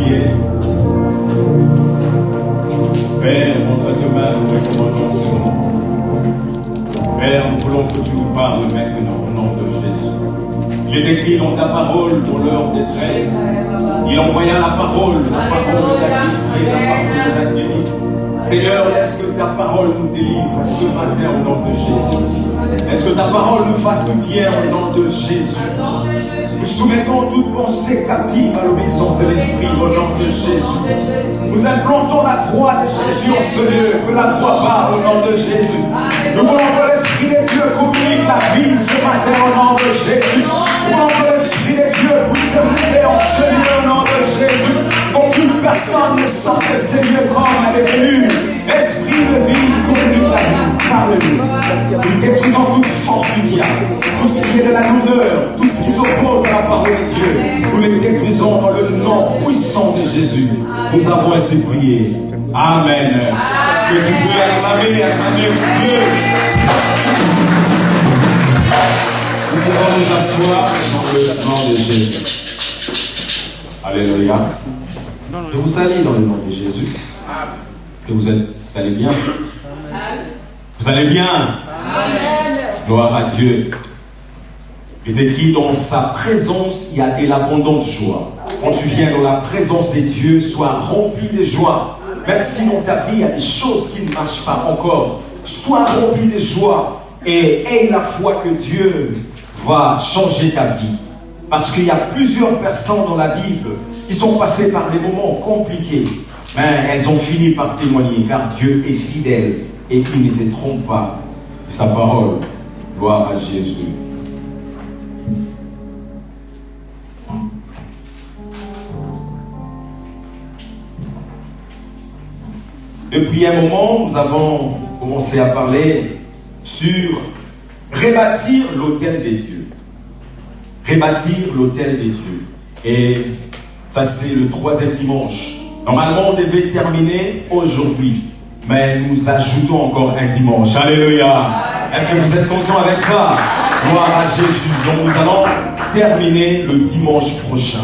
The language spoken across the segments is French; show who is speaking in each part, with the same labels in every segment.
Speaker 1: prier. Père, entre tes mains, nous recommandons ce moment. Père, nous voulons que tu nous parles maintenant au nom de Jésus. Il est écrit dans ta parole, dans leur détresse, il envoya la parole nous a délivrés, la parole nous a guéris. Seigneur, est-ce que ta parole nous délivre ce matin au nom de Jésus? Est-ce que ta parole nous fasse du bien au nom de Jésus? Nous soumettons toute pensée captive à l'obéissance de l'Esprit au nom de Jésus. Nous implantons la croix de Jésus en ce lieu, que la croix parle au nom de Jésus. Nous voulons que l'Esprit de Dieu communique la vie ce matin au nom de Jésus. Nous voulons que l'Esprit de Dieu puisse se mouver en ce lieu au nom de Jésus. Qu'aucune personne ne sente le Seigneur comme elle est venue. Esprit de vie, communique la vie. Parle-nous. Nous détruisons toute force du diable, tout ce qui est de la lourdeur, tout ce qui s'oppose à la parole de Dieu. Nous les détruisons dans le nom puissant de Jésus. Nous avons ainsi prié. Amen. Est-ce que tu peux acclamer Dieu? Nous pouvons nous asseoir dans le nom de Jésus. Alléluia. Je vous salue dans le nom de Jésus. Est-ce que vous allez bien? Vous allez bien? Amen. Gloire à Dieu. Il est écrit, dans sa présence, il y a de l'abondante joie. Quand tu viens dans la présence de Dieu, sois rempli de joie. Même si dans ta vie, il y a des choses qui ne marchent pas encore, sois rempli de joie et aie la foi que Dieu va changer ta vie. Parce qu'il y a plusieurs personnes dans la Bible qui sont passées par des moments compliqués, mais elles ont fini par témoigner, car Dieu est fidèle et il ne se trompe pas de sa parole. Gloire à Jésus. Depuis un moment, nous avons commencé à parler sur rebâtir l'autel des dieux. Rebâtir l'autel des dieux. Et ça, c'est le 3e dimanche. Normalement, on devait terminer aujourd'hui, mais nous ajoutons encore un dimanche. Alléluia. Est-ce que vous êtes contents avec ça? Gloire à Jésus. Donc nous allons terminer le dimanche prochain.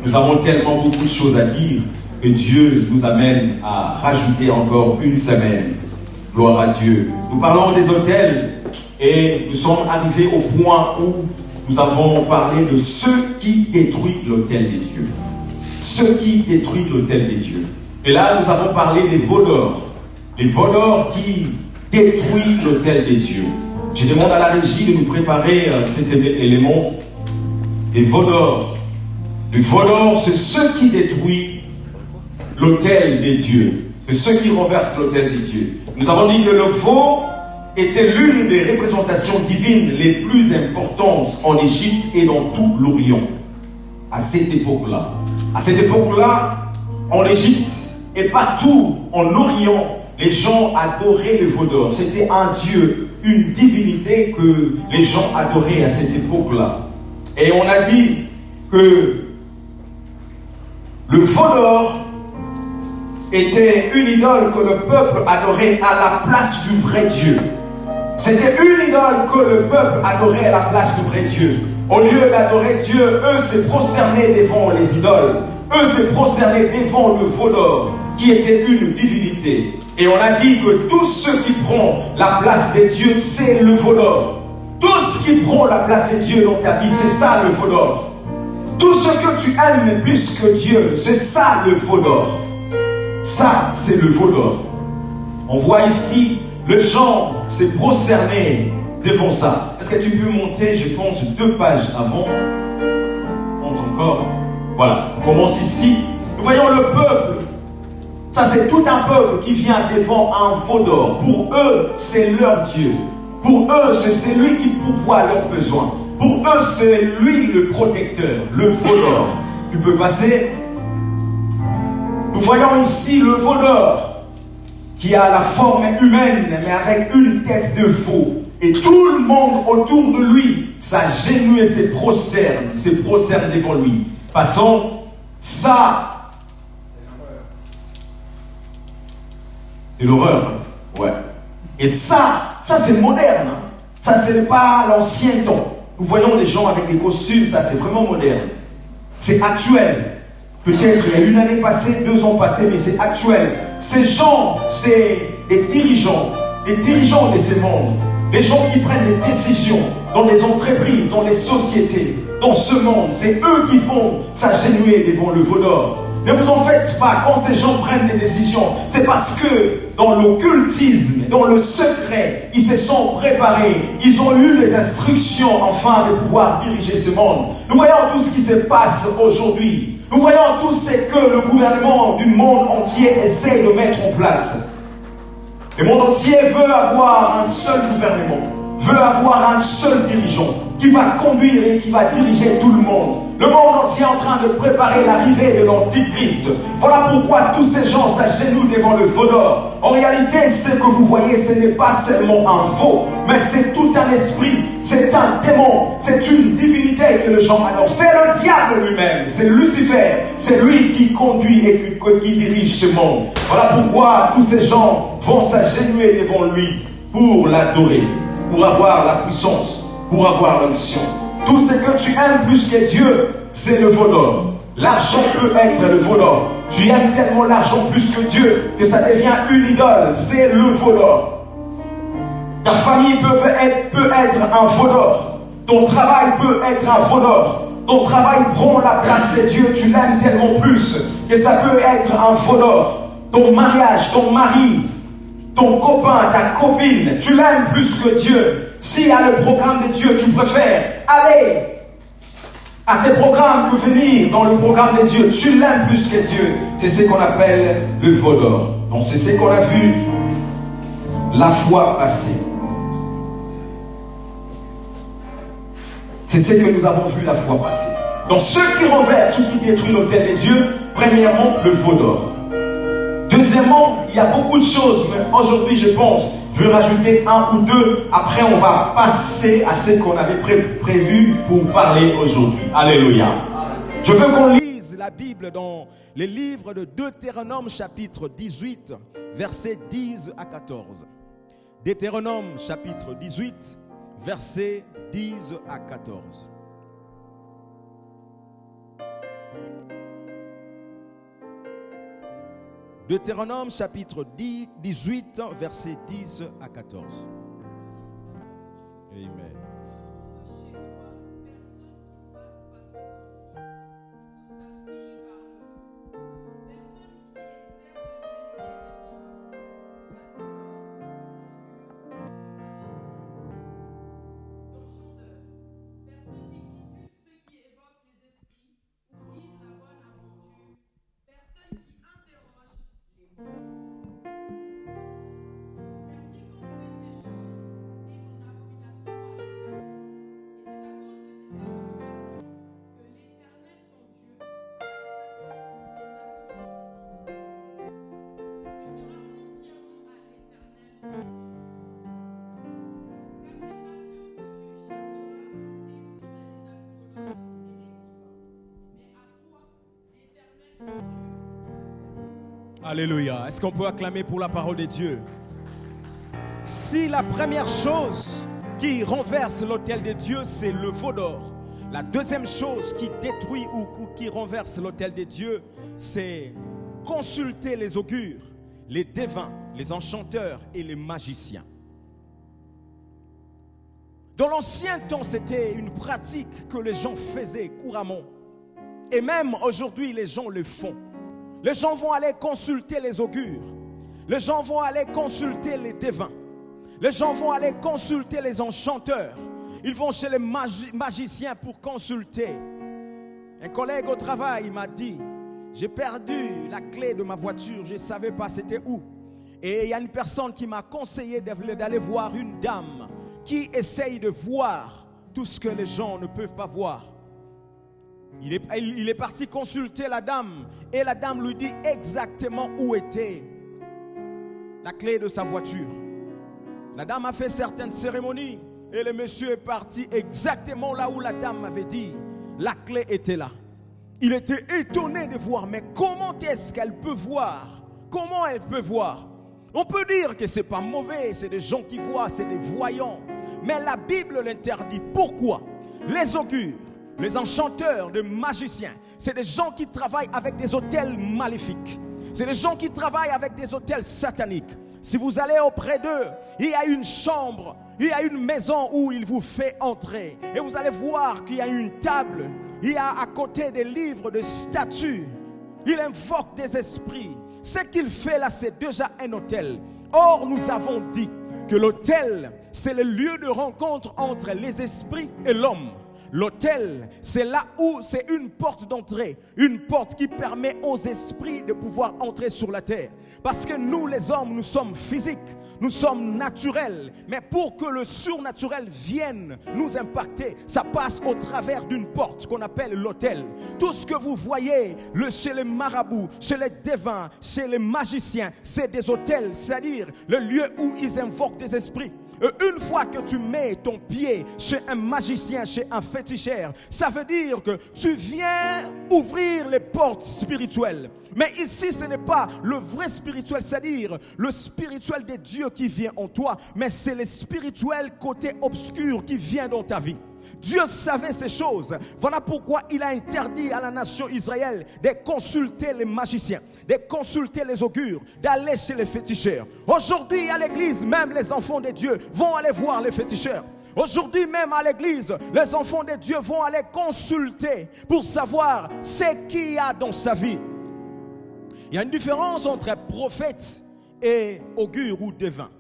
Speaker 1: Nous avons tellement beaucoup de choses à dire que Dieu nous amène à rajouter encore une semaine. Gloire à Dieu. Nous parlons des autels et nous sommes arrivés au point où nous avons parlé de ceux qui détruisent l'autel des dieux. Ceux qui détruisent l'autel des dieux. Et là, nous avons parlé des voleurs. Les voleurs qui détruisent l'autel des dieux. Je demande à la régie de nous préparer cet élément. Les voleurs. Les voleurs, c'est ceux qui détruisent l'autel des dieux. C'est ceux qui renversent l'autel des dieux. Nous avons dit que le veau était l'une des représentations divines les plus importantes en Égypte et dans tout l'Orient. À cette époque-là. À cette époque-là, en Égypte et partout en Orient, les gens adoraient le veau d'or. C'était un dieu, une divinité que les gens adoraient à cette époque-là. Et on a dit que le veau d'or était une idole que le peuple adorait à la place du vrai Dieu. C'était une idole que le peuple adorait à la place du vrai Dieu. Au lieu d'adorer Dieu, eux se prosternaient devant les idoles. Eux se prosternaient devant le veau d'or, qui était une divinité. Et on a dit que tout ce qui prend la place de Dieu, c'est le veau d'or. Tout ce qui prend la place de Dieu dans ta vie, c'est ça le veau d'or. Tout ce que tu aimes plus que Dieu, c'est ça le veau d'or. Ça, c'est le veau d'or. On voit ici le gens se prosterner devant ça. Est-ce que tu peux monter, je pense, 2 pages avant? Monte encore. Voilà, on commence ici. Nous voyons le peuple. Ça, c'est tout un peuple qui vient devant un veau d'or. Pour eux, c'est leur Dieu. Pour eux, c'est lui qui pourvoit leurs besoins. Pour eux, c'est lui le protecteur, le veau d'or. Tu peux passer. Nous voyons ici le veau d'or qui a la forme humaine, mais avec une tête de veau. Et tout le monde autour de lui s'agenouille et se prosterne devant lui. Passons, ça, c'est l'horreur. Ouais. Et ça c'est moderne. Ça, ce n'est pas l'ancien temps. Nous voyons les gens avec des costumes, ça c'est vraiment moderne. C'est actuel. Peut-être il y a une année passée, 2 ans passés, mais c'est actuel. Ces gens, c'est des dirigeants de ces mondes. Les gens qui prennent des décisions dans les entreprises, dans les sociétés, dans ce monde. C'est eux qui vont s'agenouiller devant le veau d'or. Ne vous en faites pas, quand ces gens prennent des décisions, c'est parce que dans l'occultisme, dans le secret, ils se sont préparés. Ils ont eu les instructions afin de pouvoir diriger ce monde. Nous voyons tout ce qui se passe aujourd'hui. Nous voyons tout ce que le gouvernement du monde entier essaie de mettre en place. Le monde entier veut avoir un seul gouvernement, veut avoir un seul dirigeant qui va conduire et qui va diriger tout le monde. Le monde entier est en train de préparer l'arrivée de l'Antichrist. Voilà pourquoi tous ces gens s'agenouillent devant le veau d'or. En réalité, ce que vous voyez, ce n'est pas seulement un veau, mais c'est tout un esprit, c'est un démon, c'est une divinité que les gens adorent. C'est le diable lui-même, c'est Lucifer, c'est lui qui conduit et qui dirige ce monde. Voilà pourquoi tous ces gens vont s'agenouiller devant lui pour l'adorer, pour avoir la puissance, pour avoir l'onction. Tout ce que tu aimes plus que Dieu, c'est le veau d'or. L'argent peut être le veau d'or. Tu aimes tellement l'argent plus que Dieu que ça devient une idole. C'est le veau d'or. Ta famille peut être un veau d'or. Ton travail peut être un veau d'or. Ton travail prend la place de Dieu. Tu l'aimes tellement plus que ça peut être un veau d'or. Ton mariage, ton mari, ton copain, ta copine, tu l'aimes plus que Dieu. S'il y a le programme de Dieu, tu préfères aller à tes programmes que venir dans le programme de Dieu. Tu l'aimes plus que Dieu. C'est ce qu'on appelle le veau d'or. Donc c'est ce qu'on a vu la fois passée. C'est ce que nous avons vu la fois passée. Donc ceux qui renversent ou qui détruisent l'autel de Dieu, premièrement, le veau d'or. Deuxièmement, il y a beaucoup de choses, mais aujourd'hui, je pense, je vais rajouter 1 ou 2. Après, on va passer à ce qu'on avait prévu pour parler aujourd'hui. Alléluia. Je veux qu'on lise la Bible dans les livres de Deutéronome, chapitre 18, versets 10 à 14. Deutéronome, chapitre 18, versets 10 à 14. Deutéronome chapitre 18, versets 10 à 14. Amen. Alléluia. Est-ce qu'on peut acclamer pour la parole de Dieu? Si la première chose qui renverse l'autel de Dieu, c'est le veau d'or. La deuxième chose qui détruit ou qui renverse l'autel de Dieu, c'est consulter les augures, les devins, les enchanteurs et les magiciens. Dans l'ancien temps, c'était une pratique que les gens faisaient couramment. Et même aujourd'hui, les gens le font. Les gens vont aller consulter les augures. Les gens vont aller consulter les devins. Les gens vont aller consulter les enchanteurs. Ils vont chez les magiciens pour consulter. Un collègue au travail m'a dit, j'ai perdu la clé de ma voiture, je ne savais pas c'était où. Et il y a une personne qui m'a conseillé d'aller voir une dame qui essaye de voir tout ce que les gens ne peuvent pas voir. Il est parti consulter la dame et la dame lui dit exactement où était la clé de sa voiture. La dame a fait certaines cérémonies et le monsieur est parti exactement là où la dame m'avait dit. La clé était là. Il était étonné de voir, mais comment est-ce qu'elle peut voir? Comment elle peut voir? On peut dire que ce n'est pas mauvais, c'est des gens qui voient, c'est des voyants. Mais la Bible l'interdit. Pourquoi? Les augures,
Speaker 2: Les enchanteurs, les magiciens, c'est des gens qui travaillent avec des autels maléfiques. C'est des gens qui travaillent avec des autels sataniques. Si vous allez auprès d'eux, il y a une chambre, il y a une maison où il vous fait entrer. Et vous allez voir qu'il y a une table, il y a à côté des livres, des statues. Il invoque des esprits. Ce qu'il fait là, c'est déjà un autel. Or, nous avons dit que l'autel, c'est le lieu de rencontre entre les esprits et l'homme. L'autel, c'est là où c'est une porte d'entrée, une porte qui permet aux esprits de pouvoir entrer sur la terre. Parce que nous, les hommes, nous sommes physiques, nous sommes naturels. Mais pour que le surnaturel vienne nous impacter, ça passe au travers d'une porte qu'on appelle l'autel. Tout ce que vous voyez chez les marabouts, chez les devins, chez les magiciens, c'est des autels, c'est-à-dire le lieu où ils invoquent des esprits. Une fois que tu mets ton pied chez un magicien, chez un féticheur, ça veut dire que tu viens ouvrir les portes spirituelles. Mais ici, ce n'est pas le vrai spirituel, c'est-à-dire le spirituel des dieux qui vient en toi, mais c'est le spirituel côté obscur qui vient dans ta vie. Dieu savait ces choses. Voilà pourquoi il a interdit à la nation Israël de consulter les magiciens, de consulter les augures, d'aller chez les féticheurs. Aujourd'hui à l'église, même les enfants de Dieu vont aller voir les féticheurs. Aujourd'hui même à l'église, les enfants de Dieu vont aller consulter pour savoir ce qu'il y a dans sa vie. Il y a une différence entre prophète et augure ou devin.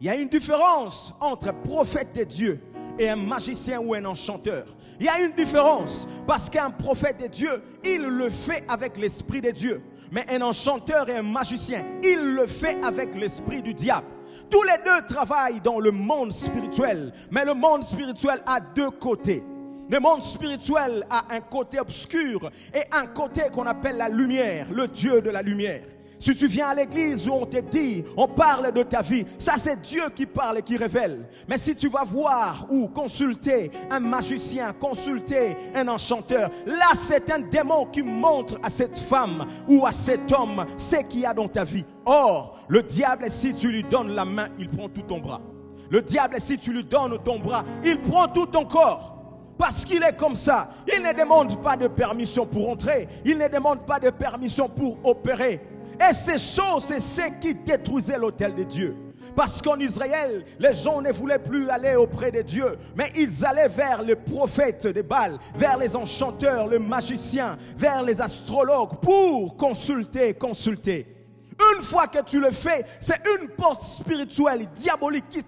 Speaker 2: Il y a une différence entre prophète de Dieu et un magicien ou un enchanteur. Il y a une différence parce qu'un prophète de Dieu, il le fait avec l'esprit de Dieu. Mais un enchanteur et un magicien, il le fait avec l'esprit du diable. Tous les deux travaillent dans le monde spirituel, mais le monde spirituel a deux côtés. Le monde spirituel a un côté obscur et un côté qu'on appelle la lumière, le Dieu de la lumière. Si tu viens à l'église où on te dit, on parle de ta vie, ça c'est Dieu qui parle et qui révèle. Mais si tu vas voir ou consulter un magicien, consulter un enchanteur, là c'est un démon qui montre à cette femme ou à cet homme ce qu'il y a dans ta vie. Or, le diable, si tu lui donnes la main, il prend tout ton bras. Le diable, si tu lui donnes ton bras, il prend tout ton corps. Parce qu'il est comme ça. Il ne demande pas de permission pour entrer. Il ne demande pas de permission pour opérer. Et ces choses, c'est ce qui détruisait l'autel de Dieu. Parce qu'en Israël, les gens ne voulaient plus aller auprès de Dieu, mais ils allaient vers les prophètes de Baal, vers les enchanteurs, les magiciens, vers les astrologues pour consulter. Une fois que tu le fais, c'est une porte spirituelle, diabolique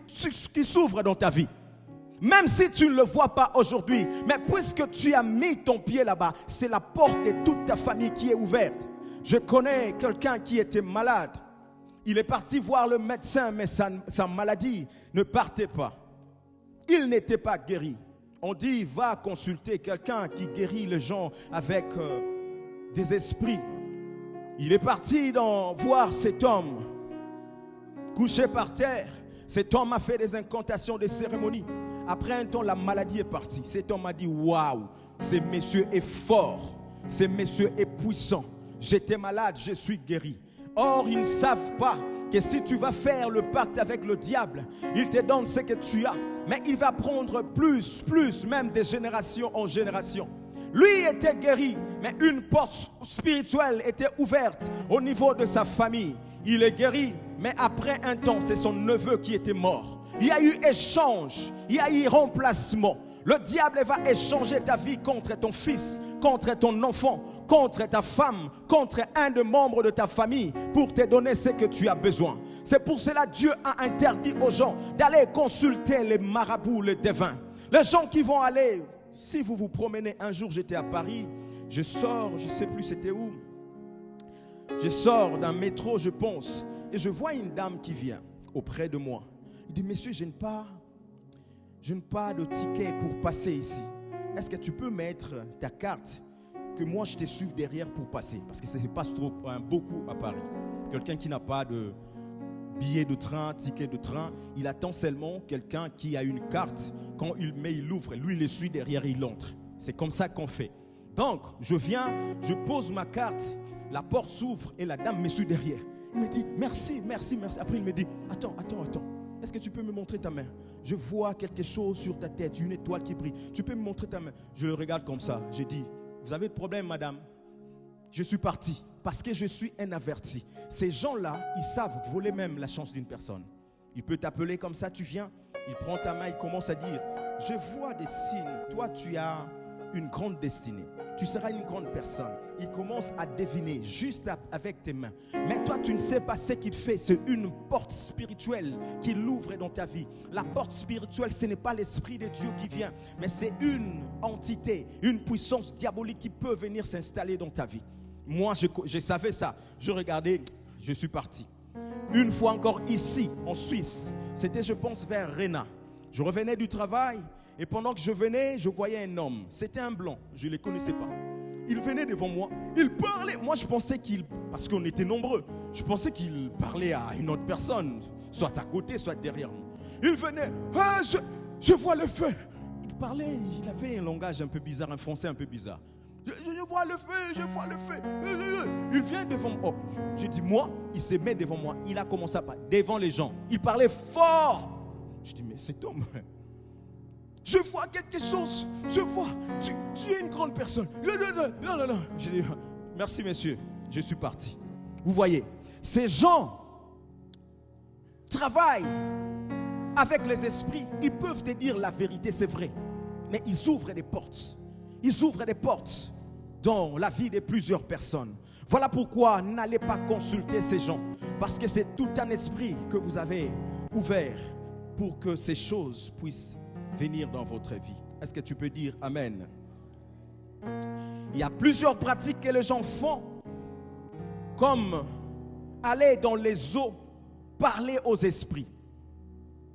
Speaker 2: qui s'ouvre dans ta vie. Même si tu ne le vois pas aujourd'hui, mais puisque tu as mis ton pied là-bas, c'est la porte de toute ta famille qui est ouverte. Je connais quelqu'un qui était malade. Il est parti voir le médecin, mais sa maladie ne partait pas. Il n'était pas guéri. On dit, va consulter quelqu'un qui guérit les gens avec des esprits. Il est parti voir cet homme, couché par terre. Cet homme a fait des incantations, des cérémonies. Après un temps, la maladie est partie. Cet homme a dit, waouh, ce monsieur est fort, ce monsieur est puissant. J'étais malade, je suis guéri. Or, ils ne savent pas que si tu vas faire le pacte avec le diable, il te donne ce que tu as. Mais il va prendre plus, même de génération en génération. Lui était guéri, mais une porte spirituelle était ouverte au niveau de sa famille. Il est guéri, mais après un temps, c'est son neveu qui était mort. Il y a eu échange, il y a eu remplacement. Le diable va échanger ta vie contre ton fils, contre ton enfant, contre ta femme, contre un des membres de ta famille pour te donner ce que tu as besoin. C'est pour cela que Dieu a interdit aux gens d'aller consulter les marabouts, les devins. Les gens qui vont aller, si vous vous promenez, un jour j'étais à Paris, je sors, je ne sais plus c'était où, je sors d'un métro je pense, et je vois une dame qui vient auprès de moi. Il dit, monsieur, je n'ai pas de ticket pour passer ici. Est-ce que tu peux mettre ta carte que moi je te suive derrière pour passer? Parce que ça se passe beaucoup à Paris. Quelqu'un qui n'a pas de billet de train, ticket de train, il attend seulement quelqu'un qui a une carte. Quand il met, il l'ouvre. Lui, il le suit derrière, il entre. C'est comme ça qu'on fait. Donc, je viens, je pose ma carte, la porte s'ouvre et la dame me suit derrière. Il me dit, merci. Après, il me dit, attends. Est-ce que tu peux me montrer ta main? Je vois quelque chose sur ta tête, une étoile qui brille. Tu peux me montrer ta main? Je le regarde comme ça. J'ai dit, vous avez de problème, madame? Je suis parti parce que je suis un averti. Ces gens-là, ils savent voler même la chance d'une personne. Il peut t'appeler comme ça, tu viens, il prend ta main, il commence à dire, je vois des signes, toi tu as une grande destinée. Tu seras une grande personne. Il commence à deviner juste avec tes mains. Mais toi, tu ne sais pas ce qu'il fait. C'est une porte spirituelle qu'il ouvre dans ta vie. La porte spirituelle, ce n'est pas l'Esprit de Dieu qui vient, mais c'est une entité, une puissance diabolique qui peut venir s'installer dans ta vie. Moi, je savais ça. Je regardais, je suis parti. Une fois encore ici, en Suisse, c'était, je pense, vers Réna. Je revenais du travail. Et pendant que je venais, je voyais un homme. C'était un blanc, je ne les connaissais pas. Il venait devant moi, il parlait. Moi, je pensais parce qu'on était nombreux, je pensais qu'il parlait à une autre personne, soit à côté, soit derrière moi. Il venait, ah, je vois le feu. Il parlait, il avait un langage un peu bizarre, un français un peu bizarre. Je vois le feu, je vois le feu. Il vient devant moi. Oh, j'ai dit, moi, il se met devant moi. Il a commencé à parler devant les gens. Il parlait fort. Je dis, mais cet homme... Je vois quelque chose, je vois, tu es une grande personne. Non. Je dis, merci messieurs, je suis parti. Vous voyez, ces gens travaillent avec les esprits. Ils peuvent te dire la vérité, c'est vrai. Mais ils ouvrent des portes. Ils ouvrent des portes dans la vie de plusieurs personnes. Voilà pourquoi n'allez pas consulter ces gens. Parce que c'est tout un esprit que vous avez ouvert pour que ces choses puissent venir dans votre vie. Est-ce que tu peux dire Amen? Il y a plusieurs pratiques que les gens font, comme aller dans les eaux, parler aux esprits.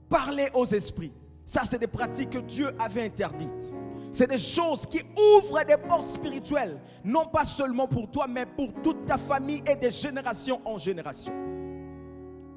Speaker 2: Parler aux esprits. Ça, c'est des pratiques que Dieu avait interdites. C'est des choses qui ouvrent des portes spirituelles, non pas seulement pour toi, mais pour toute ta famille et de génération en génération.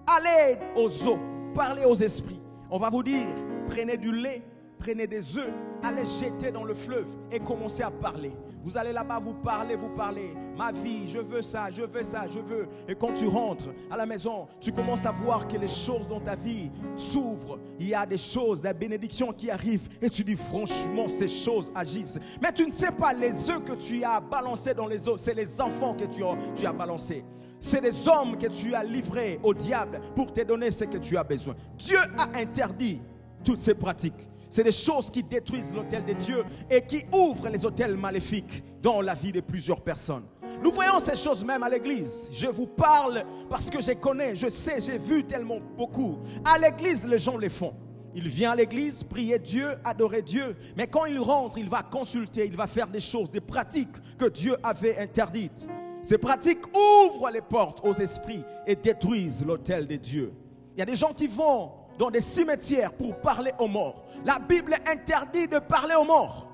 Speaker 2: Allez aux eaux, parlez aux esprits. On va vous dire, prenez du lait, prenez des œufs, allez jeter dans le fleuve et commencez à parler. Vous allez là-bas, vous parlez. Ma vie, je veux ça, je veux. Et quand tu rentres à la maison, tu commences à voir que les choses dans ta vie s'ouvrent. Il y a des choses, des bénédictions qui arrivent. Et tu dis, franchement, ces choses agissent. Mais tu ne sais pas, les œufs que tu as balancés dans les eaux, c'est les enfants que tu as balancés. C'est des hommes que tu as livrés au diable pour te donner ce que tu as besoin. Dieu a interdit toutes ces pratiques. C'est des choses qui détruisent l'autel de Dieu et qui ouvrent les autels maléfiques dans la vie de plusieurs personnes. Nous voyons ces choses même à l'église. Je vous parle parce que je connais, je sais, j'ai vu tellement beaucoup. À l'église, les gens les font. Il vient à l'église, prier Dieu, adorer Dieu. Mais quand il rentre, il va consulter, il va faire des choses, des pratiques que Dieu avait interdites. Ces pratiques ouvrent les portes aux esprits et détruisent l'autel de Dieu. Il y a des gens qui vont dans des cimetières pour parler aux morts. La Bible interdit de parler aux morts.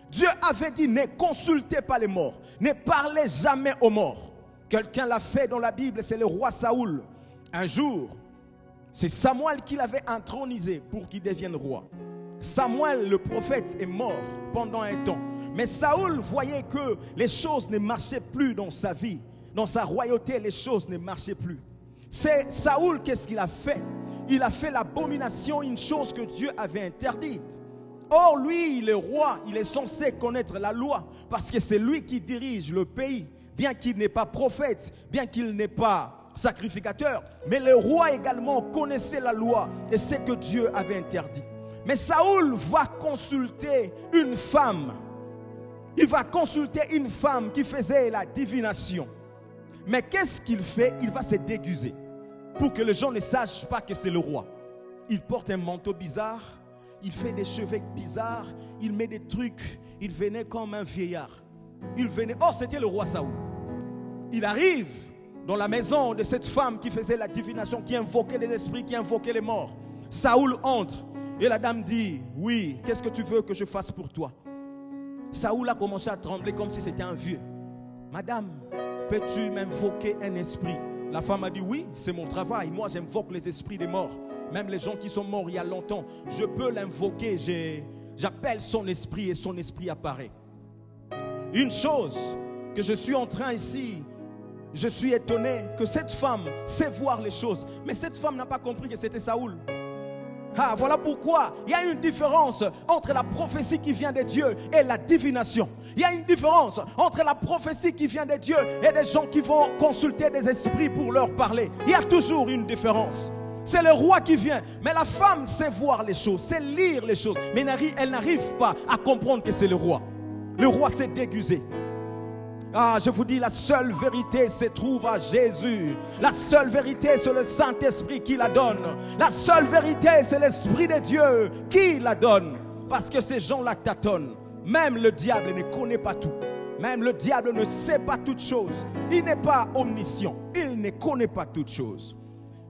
Speaker 2: Dieu avait dit, ne consultez pas les morts. Ne parlez jamais aux morts. Quelqu'un l'a fait dans la Bible, c'est le roi Saoul. Un jour, c'est Samuel qui l'avait intronisé pour qu'il devienne roi. Samuel, le prophète, est mort pendant un temps. Mais Saoul voyait que les choses ne marchaient plus dans sa vie. Dans sa royauté, les choses ne marchaient plus. C'est Saoul, qu'est-ce qu'il a fait? Il a fait l'abomination, une chose que Dieu avait interdite. Or, lui, le roi, il est censé connaître la loi parce que c'est lui qui dirige le pays. Bien qu'il n'est pas prophète, bien qu'il n'est pas sacrificateur, mais le roi également connaissait la loi et ce que Dieu avait interdit. Mais Saoul va consulter une femme. Il va consulter une femme qui faisait la divination. Mais qu'est-ce qu'il fait? Il va se déguiser pour que les gens ne sachent pas que c'est le roi. Il porte un manteau bizarre, il fait des cheveux bizarres, il met des trucs, il venait comme un vieillard. Il venait, oh c'était le roi Saoul. Il arrive dans la maison de cette femme qui faisait la divination, qui invoquait les esprits, qui invoquait les morts. Saoul entre et la dame dit, oui, qu'est-ce que tu veux que je fasse pour toi? Saoul a commencé à trembler comme si c'était un vieux. Madame, peux-tu m'invoquer un esprit? La femme a dit, oui, c'est mon travail. Moi, j'invoque les esprits des morts. Même les gens qui sont morts il y a longtemps, je peux l'invoquer. J'appelle son esprit et son esprit apparaît. Une chose que je suis en train ici, je suis étonné que cette femme sait voir les choses. Mais cette femme n'a pas compris que c'était Saoul. Ah, voilà pourquoi il y a une différence entre la prophétie qui vient de Dieu et la divination. Il y a une différence entre la prophétie qui vient de Dieu et des gens qui vont consulter des esprits pour leur parler. Il y a toujours une différence. C'est le roi qui vient, mais la femme sait voir les choses, sait lire les choses, mais elle n'arrive pas à comprendre que c'est le roi. Le roi s'est déguisé. Ah, je vous dis, la seule vérité se trouve à Jésus. La seule vérité, c'est le Saint-Esprit qui la donne. La seule vérité, c'est l'Esprit de Dieu qui la donne. Parce que ces gens-là tâtonnent. Même le diable ne connaît pas tout. Même le diable ne sait pas toutes choses. Il n'est pas omniscient. Il ne connaît pas toutes choses.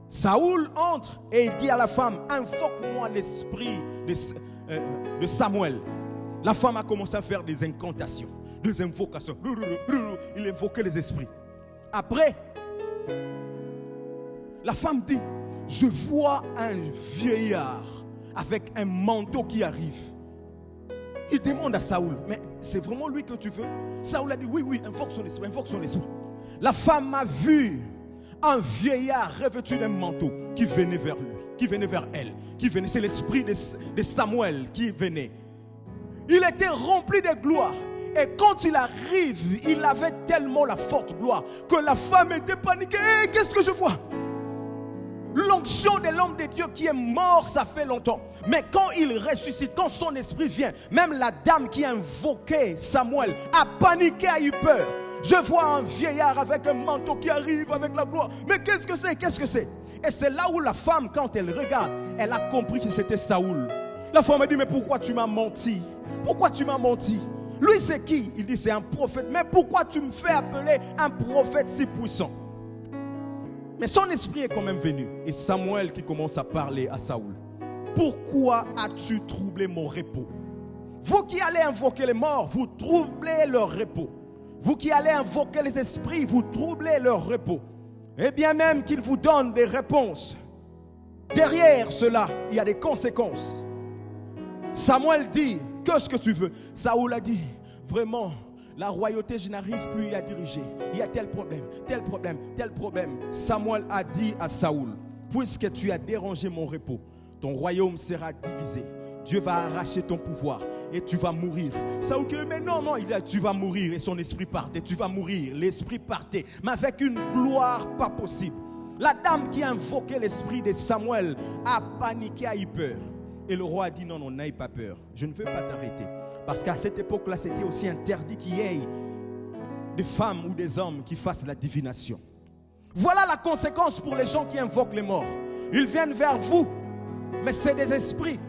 Speaker 2: Saoul entre et il dit à la femme, invoque-moi l'esprit de Samuel. La femme a commencé à faire des incantations, des invocations. Il invoquait les esprits. Après, la femme dit, je vois un vieillard avec un manteau qui arrive. Il demande à Saoul, mais c'est vraiment lui que tu veux? Saoul a dit, oui, invoque son esprit, invoque son esprit. La femme a vu un vieillard revêtu d'un manteau qui venait vers lui, qui venait vers elle, c'est l'esprit de Samuel qui venait. Il était rempli de gloire. Et quand il arrive, il avait tellement la forte gloire que la femme était paniquée. Hey, qu'est-ce que je vois? L'onction de l'homme de Dieu qui est mort, ça fait longtemps. Mais quand il ressuscite, quand son esprit vient, même la dame qui a invoqué Samuel a paniqué, a eu peur. Je vois un vieillard avec un manteau qui arrive avec la gloire. Mais qu'est-ce que c'est? Qu'est-ce que c'est? Et c'est là où la femme, quand elle regarde, elle a compris que c'était Saoul. La femme a dit, mais pourquoi tu m'as menti? Pourquoi tu m'as menti? Lui c'est qui? Il dit, c'est un prophète. Mais pourquoi tu me fais appeler un prophète si puissant? Mais son esprit est quand même venu. Et Samuel qui commence à parler à Saoul. Pourquoi as-tu troublé mon repos? Vous qui allez invoquer les morts, vous troublez leur repos. Vous qui allez invoquer les esprits, vous troublez leur repos. Et bien même qu'ils vous donnent des réponses, derrière cela, il y a des conséquences. Samuel dit, qu'est-ce que tu veux? Saoul a dit, vraiment, la royauté, je n'arrive plus à diriger. Il y a tel problème, tel problème, tel problème. Samuel a dit à Saoul, puisque tu as dérangé mon repos, ton royaume sera divisé. Dieu va arracher ton pouvoir et tu vas mourir. Saoul dit, mais non, il a dit, tu vas mourir. Et son esprit partait, tu vas mourir. L'esprit partait, mais avec une gloire pas possible. La dame qui a invoqué l'esprit de Samuel a paniqué, a eu peur. Et le roi a dit, non, n'aie pas peur. Je ne veux pas t'arrêter. Parce qu'à cette époque-là, c'était aussi interdit qu'il y ait des femmes ou des hommes qui fassent la divination. Voilà la conséquence pour les gens qui invoquent les morts. Ils viennent vers vous, mais c'est des esprits.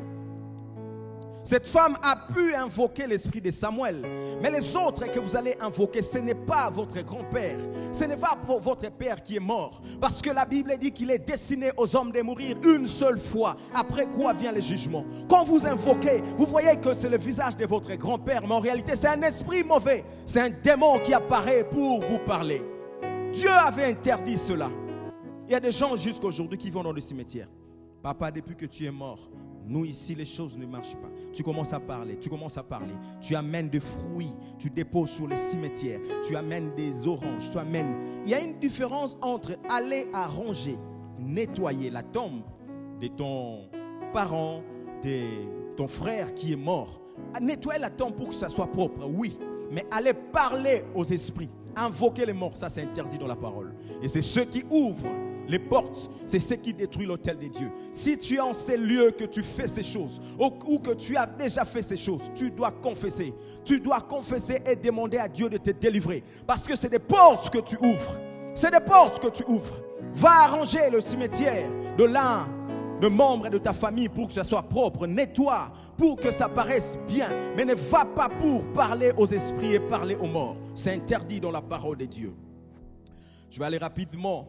Speaker 2: Cette femme a pu invoquer l'esprit de Samuel. Mais les autres que vous allez invoquer, ce n'est pas votre grand-père. Ce n'est pas votre père qui est mort. Parce que la Bible dit qu'il est destiné aux hommes de mourir une seule fois. Après quoi vient le jugement. Quand vous invoquez, vous voyez que c'est le visage de votre grand-père. Mais en réalité, c'est un esprit mauvais. C'est un démon qui apparaît pour vous parler. Dieu avait interdit cela. Il y a des gens jusqu'à aujourd'hui qui vont dans le cimetière. Papa, depuis que tu es mort, nous ici, les choses ne marchent pas. Tu commences à parler, Tu amènes des fruits, tu déposes sur les cimetières. Tu amènes des oranges, Il y a une différence entre aller arranger, nettoyer la tombe de ton parent, de ton frère qui est mort. Nettoyer la tombe pour que ça soit propre, oui. Mais aller parler aux esprits, invoquer les morts, ça c'est interdit dans la parole. Et c'est ceux qui ouvrent les portes, c'est ce qui détruit l'autel de Dieu. Si tu es en ces lieux que tu fais ces choses, ou que tu as déjà fait ces choses, tu dois confesser. Tu dois confesser et demander à Dieu de te délivrer. Parce que c'est des portes que tu ouvres. C'est des portes que tu ouvres. Va arranger le cimetière de l'un de membres de ta famille pour que ça soit propre. Nettoie pour que ça paraisse bien. Mais ne va pas pour parler aux esprits et parler aux morts. C'est interdit dans la parole de Dieu. Je vais aller rapidement.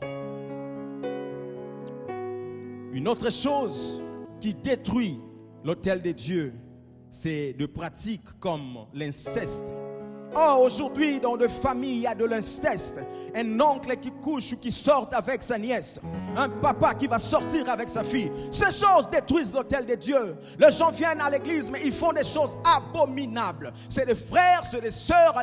Speaker 2: Une autre chose qui détruit l'autel de Dieu, c'est de pratiques comme l'inceste. Oh, aujourd'hui, dans des familles, il y a de l'inceste. Un oncle qui couche ou qui sort avec sa nièce. Un papa qui va sortir avec sa fille. Ces choses détruisent l'autel de Dieu. Les gens viennent à l'église, mais ils font des choses abominables. C'est des frères, c'est des sœurs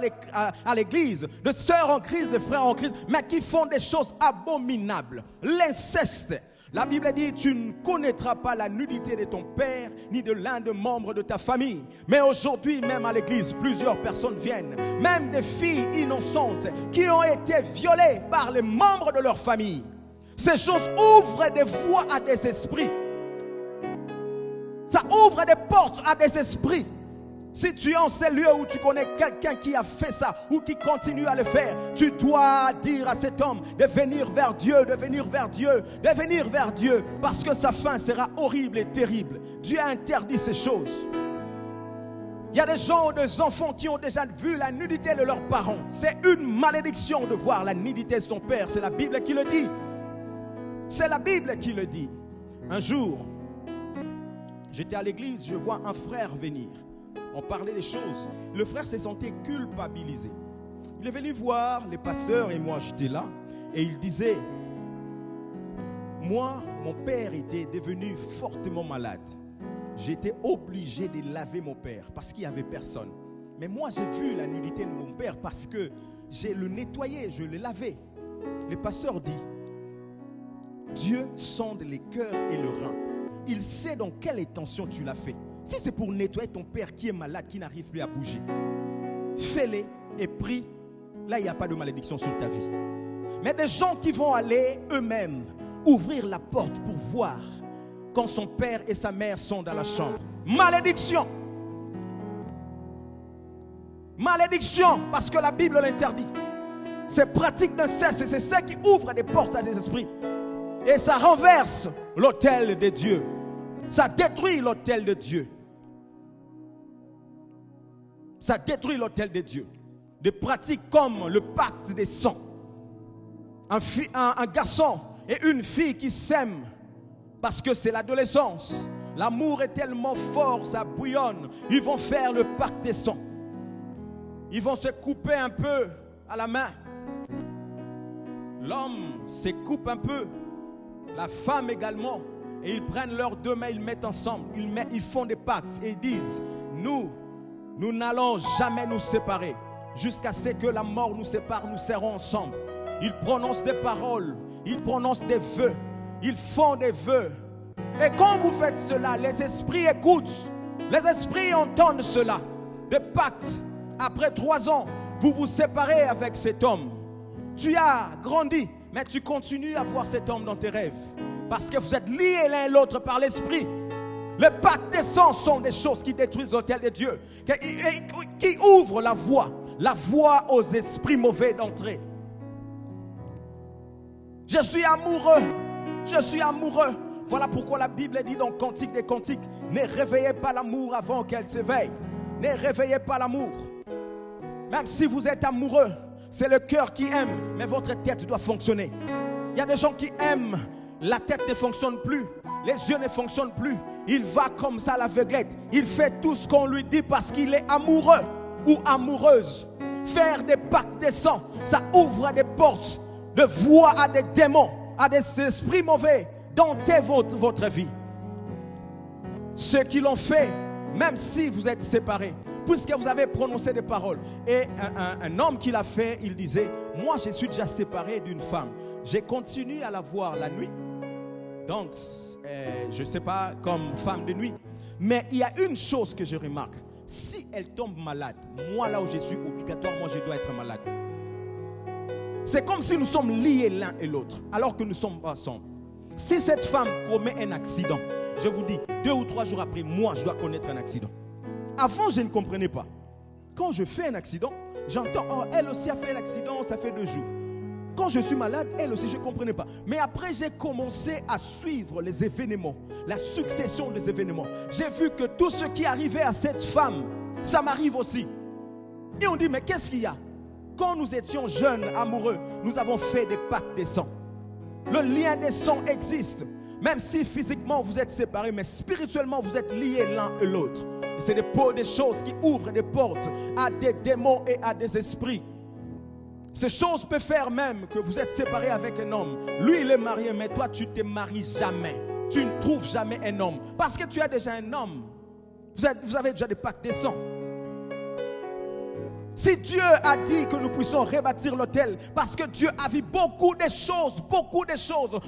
Speaker 2: à l'église. Des sœurs en Christ, des frères en Christ, mais qui font des choses abominables. L'inceste. La Bible dit, tu ne connaîtras pas la nudité de ton père, ni de l'un des membres de ta famille. Mais aujourd'hui, même à l'église, plusieurs personnes viennent, même des filles innocentes qui ont été violées par les membres de leur famille. Ces choses ouvrent des voies à des esprits. Ça ouvre des portes à des esprits. Si tu es en ces lieux où tu connais quelqu'un qui a fait ça ou qui continue à le faire, tu dois dire à cet homme de venir vers Dieu, de venir vers Dieu, de venir vers Dieu, parce que sa fin sera horrible et terrible. Dieu a interdit ces choses. Il y a des gens, des enfants qui ont déjà vu la nudité de leurs parents. C'est une malédiction de voir la nudité de son père. C'est la Bible qui le dit. C'est la Bible qui le dit. Un jour, j'étais à l'église, je vois un frère venir. On parlait des choses. Le frère s'est senti culpabilisé. Il est venu voir les pasteurs et moi j'étais là. Et il disait, moi, mon père était devenu fortement malade. J'étais obligé de laver mon père parce qu'il n'y avait personne. Mais moi j'ai vu la nudité de mon père parce que j'ai le nettoyé, je l'ai lavé. Le pasteur dit, Dieu sonde les cœurs et le rein. Il sait dans quelle intention tu l'as fait. Si c'est pour nettoyer ton père qui est malade, qui n'arrive plus à bouger, fais-le et prie. Là, il n'y a pas de malédiction sur ta vie. Mais des gens qui vont aller eux-mêmes ouvrir la porte pour voir quand son père et sa mère sont dans la chambre. Malédiction. Malédiction, parce que la Bible l'interdit. Ces pratiques d'inceste, c'est ça qui ouvre des portes à des esprits. Et ça renverse l'autel de Dieu. Ça détruit l'autel de Dieu. Ça détruit l'autel de Dieu. Des pratiques comme le pacte des sangs. Un garçon et une fille qui s'aiment parce que c'est l'adolescence. L'amour est tellement fort, ça bouillonne. Ils vont faire le pacte des sangs. Ils vont se couper un peu à la main. L'homme se coupe un peu. La femme également. Et ils prennent leurs deux mains, ils mettent ensemble. Ils font des pactes et ils disent, nous n'allons jamais nous séparer. Jusqu'à ce que la mort nous sépare, nous serons ensemble. Ils prononcent des paroles. Ils prononcent des vœux. Ils font des vœux. Et quand vous faites cela, les esprits écoutent. Les esprits entendent cela. Des pactes. Après 3 ans, vous vous séparez avec cet homme. Tu as grandi, mais tu continues à voir cet homme dans tes rêves. Parce que vous êtes liés l'un et l'autre par l'esprit. Les pactes des sangs sont des choses qui détruisent l'autel de Dieu. Qui ouvrent la voie aux esprits mauvais d'entrer. Je suis amoureux. Je suis amoureux. Voilà pourquoi la Bible dit dans Cantique des Cantiques, ne réveillez pas l'amour avant qu'elle s'éveille. Ne réveillez pas l'amour. Même si vous êtes amoureux, c'est le cœur qui aime, mais votre tête doit fonctionner. Il y a des gens qui aiment, la tête ne fonctionne plus, les yeux ne fonctionnent plus. Il va comme ça à l'aveuglette. Il fait tout ce qu'on lui dit parce qu'il est amoureux ou amoureuse. Faire des pactes des sangs, ça ouvre des portes de voie à des démons, à des esprits mauvais d'hanter votre vie. Ceux qui l'ont fait, même si vous êtes séparés, puisque vous avez prononcé des paroles. Et un homme qui l'a fait, il disait, moi je suis déjà séparé d'une femme. J'ai continué à la voir la nuit. Donc, je ne sais pas, comme femme de nuit. Mais il y a une chose que je remarque. Si elle tombe malade, moi là où je suis, obligatoirement je dois être malade. C'est comme si nous sommes liés l'un et l'autre, alors que nous sommes pas ensemble. Si cette femme commet un accident, je vous dis, 2 ou 3 jours après, moi je dois connaître un accident. Avant, je ne comprenais pas. Quand je fais un accident, j'entends, oh, elle aussi a fait un accident, ça fait 2 jours. Quand je suis malade, elle aussi, je ne comprenais pas. Mais après, j'ai commencé à suivre les événements, la succession des événements. J'ai vu que tout ce qui arrivait à cette femme, ça m'arrive aussi. Et on dit, mais qu'est-ce qu'il y a? Quand nous étions jeunes, amoureux, nous avons fait des pactes des sangs. Le lien des sangs existe. Même si physiquement vous êtes séparés, mais spirituellement vous êtes liés l'un et l'autre. C'est des choses qui ouvrent des portes à des démons et à des esprits. Ces choses peuvent faire même que vous êtes séparés avec un homme. Lui, il est marié, mais toi, tu ne te maries jamais. Tu ne trouves jamais un homme. Parce que tu as déjà un homme. Vous avez déjà des pactes des sangs. Si Dieu a dit que nous puissions rebâtir l'autel, parce que Dieu a vu beaucoup de choses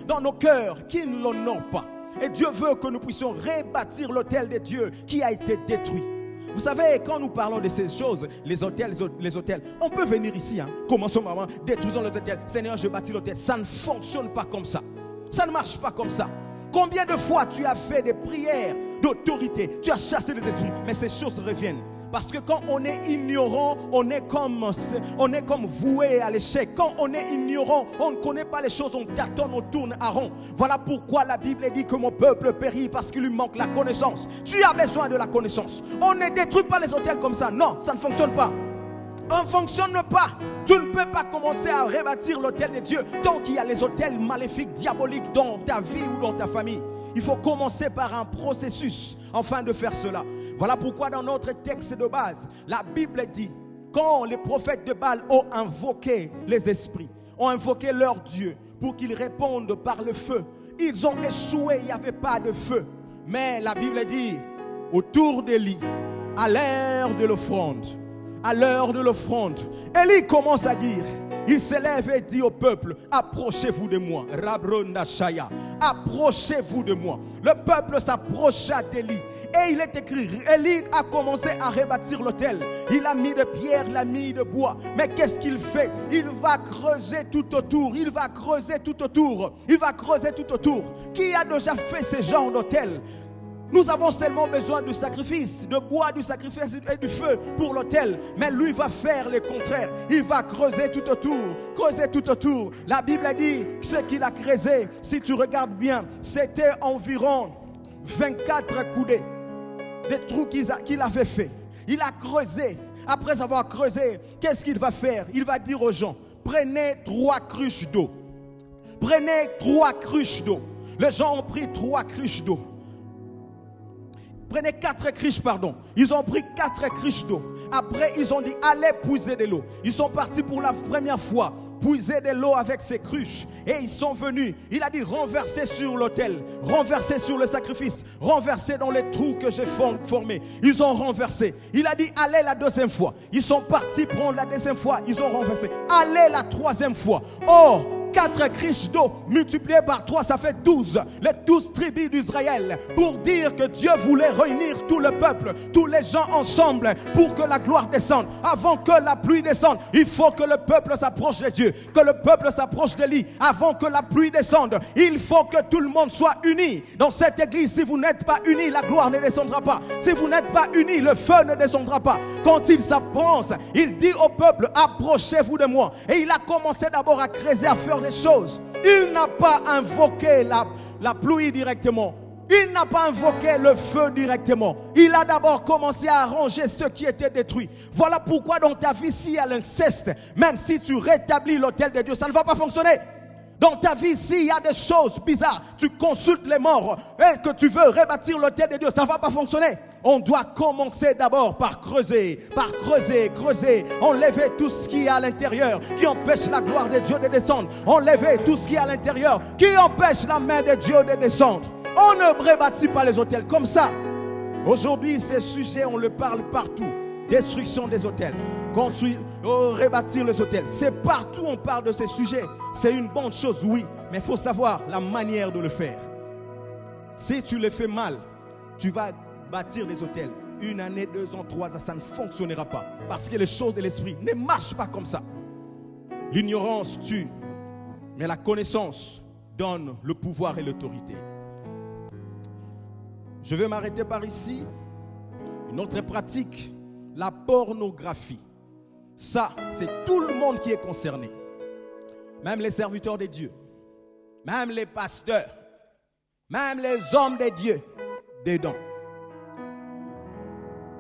Speaker 2: dans nos cœurs qui ne l'honorent pas. Et Dieu veut que nous puissions rebâtir l'autel de Dieu qui a été détruit. Vous savez, quand nous parlons de ces choses, les hôtels, on peut venir ici, commençons maman, détruisons les hôtels. Seigneur, je bâtis l'autel. Ça ne fonctionne pas comme ça. Ça ne marche pas comme ça. Combien de fois tu as fait des prières d'autorité, tu as chassé les esprits, mais ces choses reviennent. Parce que quand on est ignorant, on est comme voué à l'échec. Quand on est ignorant, on ne connaît pas les choses, on tâtonne, on tourne à rond. Voilà pourquoi la Bible dit que mon peuple périt parce qu'il lui manque la connaissance. Tu as besoin de la connaissance. On ne détruit pas les hôtels comme ça. Non, ça ne fonctionne pas. On ne fonctionne pas. Tu ne peux pas commencer à rebâtir l'autel de Dieu tant qu'il y a les hôtels maléfiques, diaboliques dans ta vie ou dans ta famille. Il faut commencer par un processus afin de faire cela. Voilà pourquoi dans notre texte de base, la Bible dit, quand les prophètes de Baal ont invoqué les esprits, ont invoqué leur Dieu pour qu'ils répondent par le feu, ils ont échoué, il n'y avait pas de feu. Mais la Bible dit, autour d'Élie, à l'heure de l'offrande, Élie commence à dire, il s'élève et dit au peuple, approchez-vous de moi. Approchez-vous de moi. Le peuple s'approcha d'Élie. Et il est écrit, Élie a commencé à rebâtir l'autel. Il a mis de pierre, il a mis de bois. Mais qu'est-ce qu'il fait? Il va creuser tout autour. Qui a déjà fait ce genre d'autel? Nous avons seulement besoin du sacrifice, de bois, du sacrifice et du feu pour l'autel. Mais lui va faire le contraire. Il va creuser tout autour. La Bible dit que ce qu'il a creusé, si tu regardes bien, c'était environ 24 coudées de trous qu'il avait fait. Il a creusé. Après avoir creusé, qu'est-ce qu'il va faire? Il va dire aux gens, prenez 3 cruches d'eau. Les gens ont pris 3 cruches d'eau. Prenez 4 cruches, pardon. Ils ont pris 4 cruches d'eau. Après, ils ont dit, allez puiser de l'eau. Ils sont partis pour la première fois puiser de l'eau avec ces cruches. Et ils sont venus. Il a dit, renversez sur l'autel, renversez sur le sacrifice, renversez dans les trous que j'ai formés. Ils ont renversé. Il a dit, allez la 2e fois. Ils sont partis prendre la 2e fois. Ils ont renversé. Allez la 3e fois. Or, 4 cruches d'eau multipliées par 3, ça fait 12. Les 12 tribus d'Israël. Pour dire que Dieu voulait réunir tout le peuple, tous les gens ensemble pour que la gloire descende. Avant que la pluie descende, il faut que le peuple s'approche de Dieu, que le peuple s'approche d'Élie. Avant que la pluie descende, il faut que tout le monde soit uni. Dans cette église, si vous n'êtes pas unis, la gloire ne descendra pas. Si vous n'êtes pas unis, le feu ne descendra pas. Quand il s'approche, il dit au peuple, approchez-vous de moi. Et il a commencé d'abord à creuser, à faire des choses. Il n'a pas invoqué la pluie directement. Il n'a pas invoqué le feu directement. Il a d'abord commencé à arranger ce qui était détruit. Voilà pourquoi dans ta vie, s'il y a l'inceste, même si tu rétablis l'autel de Dieu, ça ne va pas fonctionner. Dans ta vie, s'il y a des choses bizarres, tu consultes les morts et que tu veux rebâtir l'autel de Dieu, ça ne va pas fonctionner. On doit commencer d'abord par creuser, enlever tout ce qui est à l'intérieur, qui empêche la gloire de Dieu de descendre. Enlever tout ce qui est à l'intérieur, qui empêche la main de Dieu de descendre. On ne rebâtit pas les hôtels comme ça. Aujourd'hui, ces sujets, on le parle partout. Destruction des hôtels, rebâtir les hôtels. C'est partout on parle de ces sujets. C'est une bonne chose, oui, mais il faut savoir la manière de le faire. Si tu le fais mal, tu vas bâtir des hôtels. 1 année, 2 ans, 3 ans, ça ne fonctionnera pas. Parce que les choses de l'esprit ne marchent pas comme ça. L'ignorance tue, mais la connaissance donne le pouvoir et l'autorité. Je vais m'arrêter par ici. Une autre pratique, la pornographie. Ça, c'est tout le monde qui est concerné. Même les serviteurs de Dieu, même les pasteurs, même les hommes de Dieu, dedans.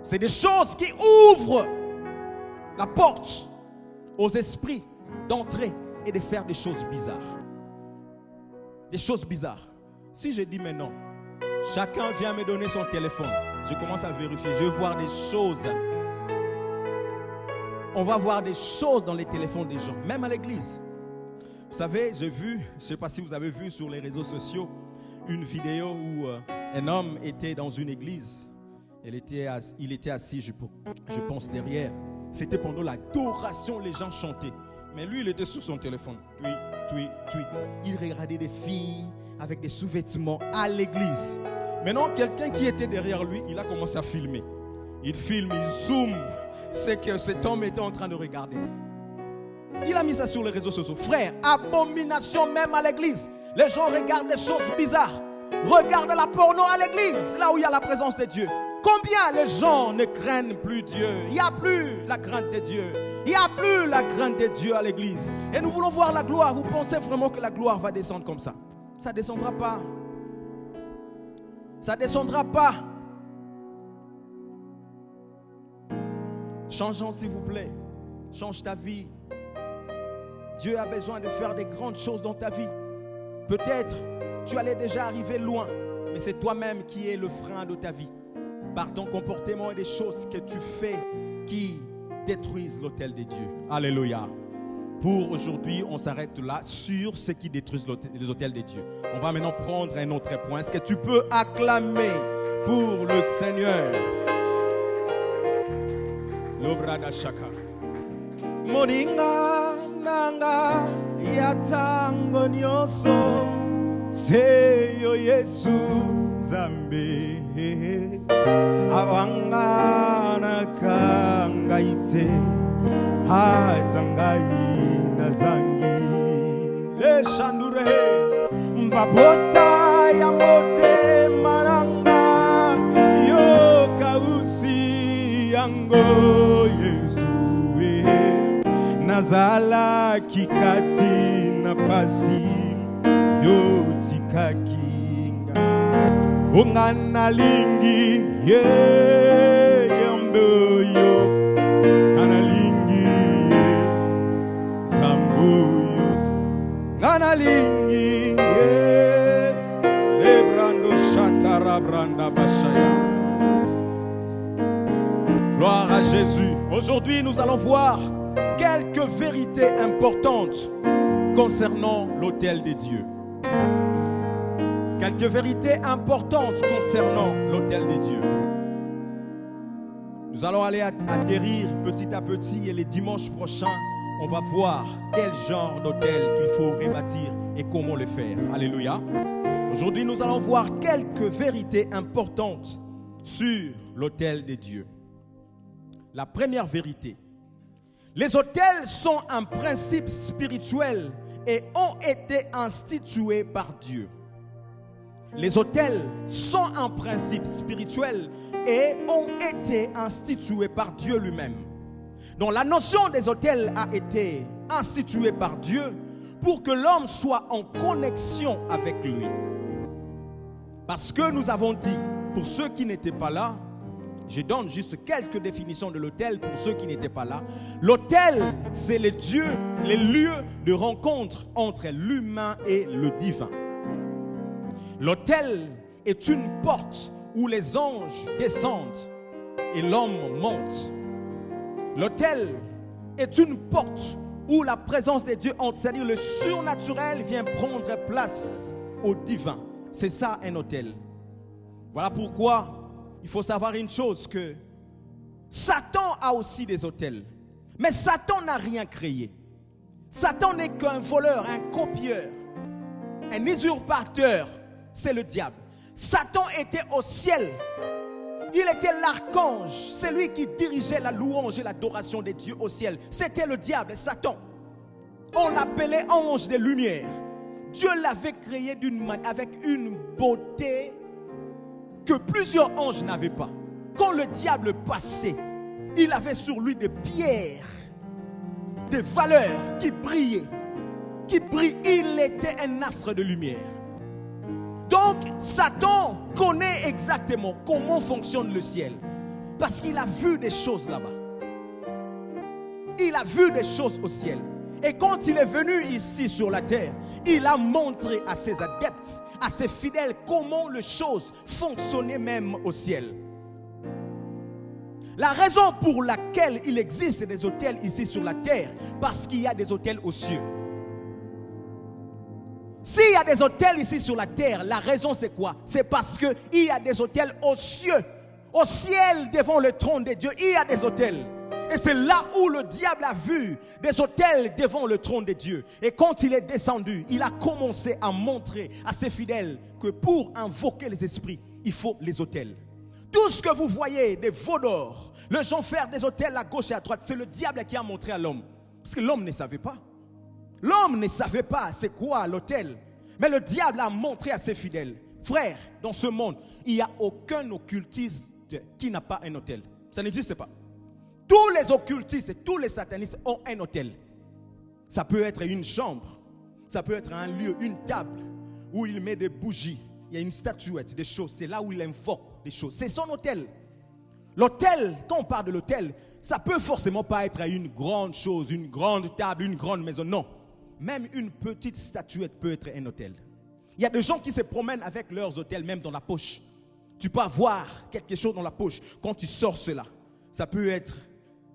Speaker 2: C'est des choses qui ouvrent la porte aux esprits d'entrer et de faire des choses bizarres. Des choses bizarres. Si je dis maintenant, chacun vient me donner son téléphone, je commence à vérifier, je vais voir des choses. On va voir des choses dans les téléphones des gens, même à l'église. Vous savez, j'ai vu, je ne sais pas si vous avez vu sur les réseaux sociaux, une vidéo où un homme était dans une église. Il était assis, je pense, derrière. C'était pendant l'adoration, les gens chantaient. Mais lui, il était sur son téléphone. Oui. Il regardait des filles avec des sous-vêtements à l'église. Maintenant, quelqu'un qui était derrière lui, il a commencé à filmer. Il filme, il zoome. C'est que cet homme était en train de regarder. Il a mis ça sur les réseaux sociaux. Frère, abomination même à l'église. Les gens regardent des choses bizarres. Regardent la porno à l'église, là où il y a la présence de Dieu. Combien les gens ne craignent plus Dieu? Il n'y a plus la crainte de Dieu. Il n'y a plus la crainte de Dieu à l'église. Et nous voulons voir la gloire. Vous pensez vraiment que la gloire va descendre comme ça? Ça ne descendra pas. Ça ne descendra pas. Changeons s'il vous plaît. Change ta vie. Dieu a besoin de faire des grandes choses dans ta vie. Peut-être tu allais déjà arriver loin, mais c'est toi-même qui es le frein de ta vie. Par ton comportement et des choses que tu fais qui détruisent l'autel de Dieu. Alléluia. Pour aujourd'hui, on s'arrête là sur ce qui détruisent les autels de Dieu. On va maintenant prendre un autre point. Est-ce que tu peux acclamer pour le Seigneur? L'obrada shaka. Moringa nanga yatango nyoso seyo Yesu Zambe awangana kangaite hatangai nazangi le shandure mbapota ya mote maranga yo kausi yango Yesu nazala kikati na pasi yo tikakinga ungana lingi ye yambo yo ngana lingi zambo yo ngana lingi ye lebrando shatara branda bashaya. Gloire à Jésus. Aujourd'hui nous allons voir quelques vérités importantes concernant l'autel de Dieu. Quelques vérités importantes concernant l'autel de Dieu. Nous allons aller atterrir petit à petit et les dimanches prochains, on va voir quel genre d'autel qu'il faut rebâtir et comment le faire. Alléluia. Aujourd'hui, nous allons voir quelques vérités importantes sur l'autel de Dieu. La première vérité. Les autels sont un principe spirituel et ont été institués par Dieu. Les autels sont un principe spirituel et ont été institués par Dieu lui-même. Donc la notion des autels a été instituée par Dieu pour que l'homme soit en connexion avec lui. Parce que nous avons dit, pour ceux qui n'étaient pas là, je donne juste quelques définitions de l'autel pour ceux qui n'étaient pas là. L'autel, c'est les lieux de rencontre entre l'humain et le divin. L'autel est une porte où les anges descendent et l'homme monte. L'autel est une porte où la présence de Dieu entre, c'est-à-dire le surnaturel vient prendre place au divin. C'est ça un autel. Voilà pourquoi il faut savoir une chose, que Satan a aussi des autels. Mais Satan n'a rien créé. Satan n'est qu'un voleur, un copieur, un usurpateur. C'est le diable. Satan était au ciel. Il était l'archange. C'est lui qui dirigeait la louange et l'adoration des dieux au ciel. C'était le diable, Satan. On l'appelait ange des lumières. Dieu l'avait créé avec une beauté que plusieurs anges n'avaient pas. Quand le diable passait, il avait sur lui des pierres, des valeurs qui brillaient, Il était un astre de lumière. Donc Satan connaît exactement comment fonctionne le ciel, parce qu'il a vu des choses là-bas. Il a vu des choses au ciel. Et quand il est venu ici sur la terre, il a montré à ses adeptes, à ses fidèles, comment les choses fonctionnaient même au ciel. La raison pour laquelle il existe des autels ici sur la terre, parce qu'il y a des autels aux cieux. S'il y a des autels ici sur la terre, la raison c'est quoi? C'est parce qu'il y a des autels aux cieux. Au ciel, devant le trône de Dieu, il y a des autels. Et c'est là où le diable a vu des autels devant le trône de Dieu. Et quand il est descendu, il a commencé à montrer à ses fidèles que pour invoquer les esprits, il faut les autels. Tout ce que vous voyez, des veaux d'or, les gens faire des autels à gauche et à droite, c'est le diable qui a montré à l'homme. Parce que l'homme ne savait pas. L'homme ne savait pas c'est quoi l'autel. Mais le diable a montré à ses fidèles. Frères, dans ce monde, il n'y a aucun occultiste qui n'a pas un autel. Ça n'existe pas. Tous les occultistes et tous les satanistes ont un autel. Ça peut être une chambre, ça peut être un lieu, une table où il met des bougies. Il y a une statuette, des choses. C'est là où il invoque des choses. C'est son autel. L'autel, quand on parle de l'autel, ça peut forcément pas être une grande chose, une grande table, une grande maison. Non. Même une petite statuette peut être un autel. Il y a des gens qui se promènent avec leurs autels même dans la poche. Tu peux avoir quelque chose dans la poche. Quand tu sors cela, ça peut être,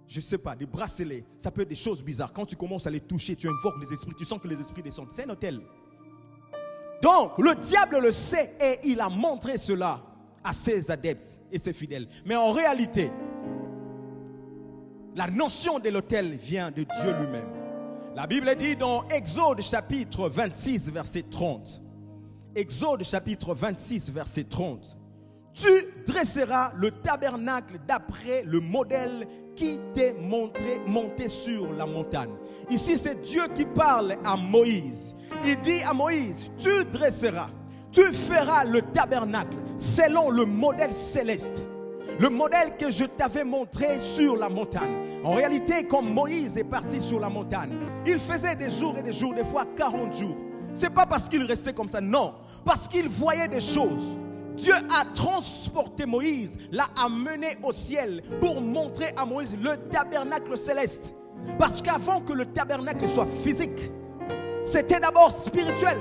Speaker 2: je ne sais pas, des bracelets. Ça peut être des choses bizarres. Quand tu commences à les toucher, tu invoques les esprits. Tu sens que les esprits descendent. C'est un autel. Donc, le diable le sait et il a montré cela à ses adeptes et ses fidèles. Mais en réalité, la notion de l'autel vient de Dieu lui-même. La Bible dit dans Exode chapitre 26, verset 30. Exode chapitre 26, verset 30. Tu dresseras le tabernacle d'après le modèle qui t'est monté sur la montagne. Ici, c'est Dieu qui parle à Moïse. Il dit à Moïse, tu dresseras, tu feras le tabernacle selon le modèle céleste. Le modèle que je t'avais montré sur la montagne. En réalité, quand Moïse est parti sur la montagne, il faisait des jours et des jours, des fois 40 jours. Ce n'est pas parce qu'il restait comme ça, non. Parce qu'il voyait des choses. Dieu a transporté Moïse, l'a amené au ciel pour montrer à Moïse le tabernacle céleste. Parce qu'avant que le tabernacle soit physique, c'était d'abord spirituel.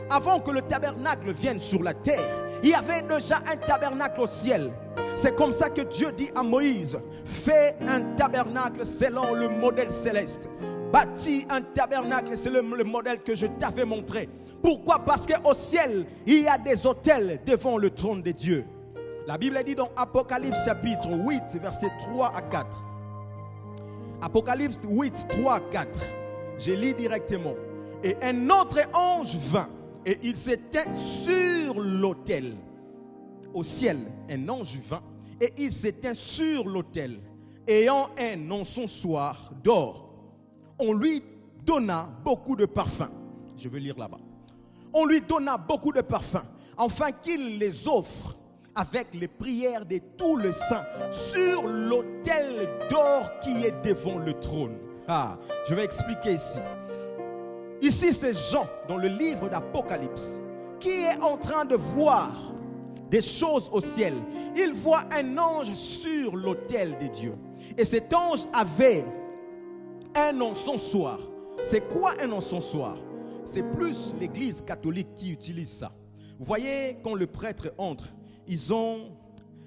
Speaker 2: Avant que le tabernacle vienne sur la terre, il y avait déjà un tabernacle au ciel. C'est comme ça que Dieu dit à Moïse, fais un tabernacle selon le modèle céleste. Bâtis un tabernacle, c'est le modèle que je t'avais montré. Pourquoi? Parce qu'au ciel, il y a des autels devant le trône de Dieu. La Bible dit dans Apocalypse chapitre 8, versets 3 à 4. Apocalypse 8, 3 à 4. Je lis directement. Et un autre ange vint et il s'éteint sur l'autel. Au ciel, un ange vint et il s'éteint sur l'autel, ayant un encensoir d'or. On lui donna beaucoup de parfums. Je vais lire là-bas. On lui donna beaucoup de parfums, afin qu'il les offre avec les prières de tous les saints sur l'autel d'or qui est devant le trône. Je vais expliquer ici. Ici, c'est Jean, dans le livre d'Apocalypse, qui est en train de voir des choses au ciel. Il voit un ange sur l'autel de Dieu. Et cet ange avait un encensoir. C'est quoi un encensoir? C'est plus l'église catholique qui utilise ça. Vous voyez, quand le prêtre entre, ils ont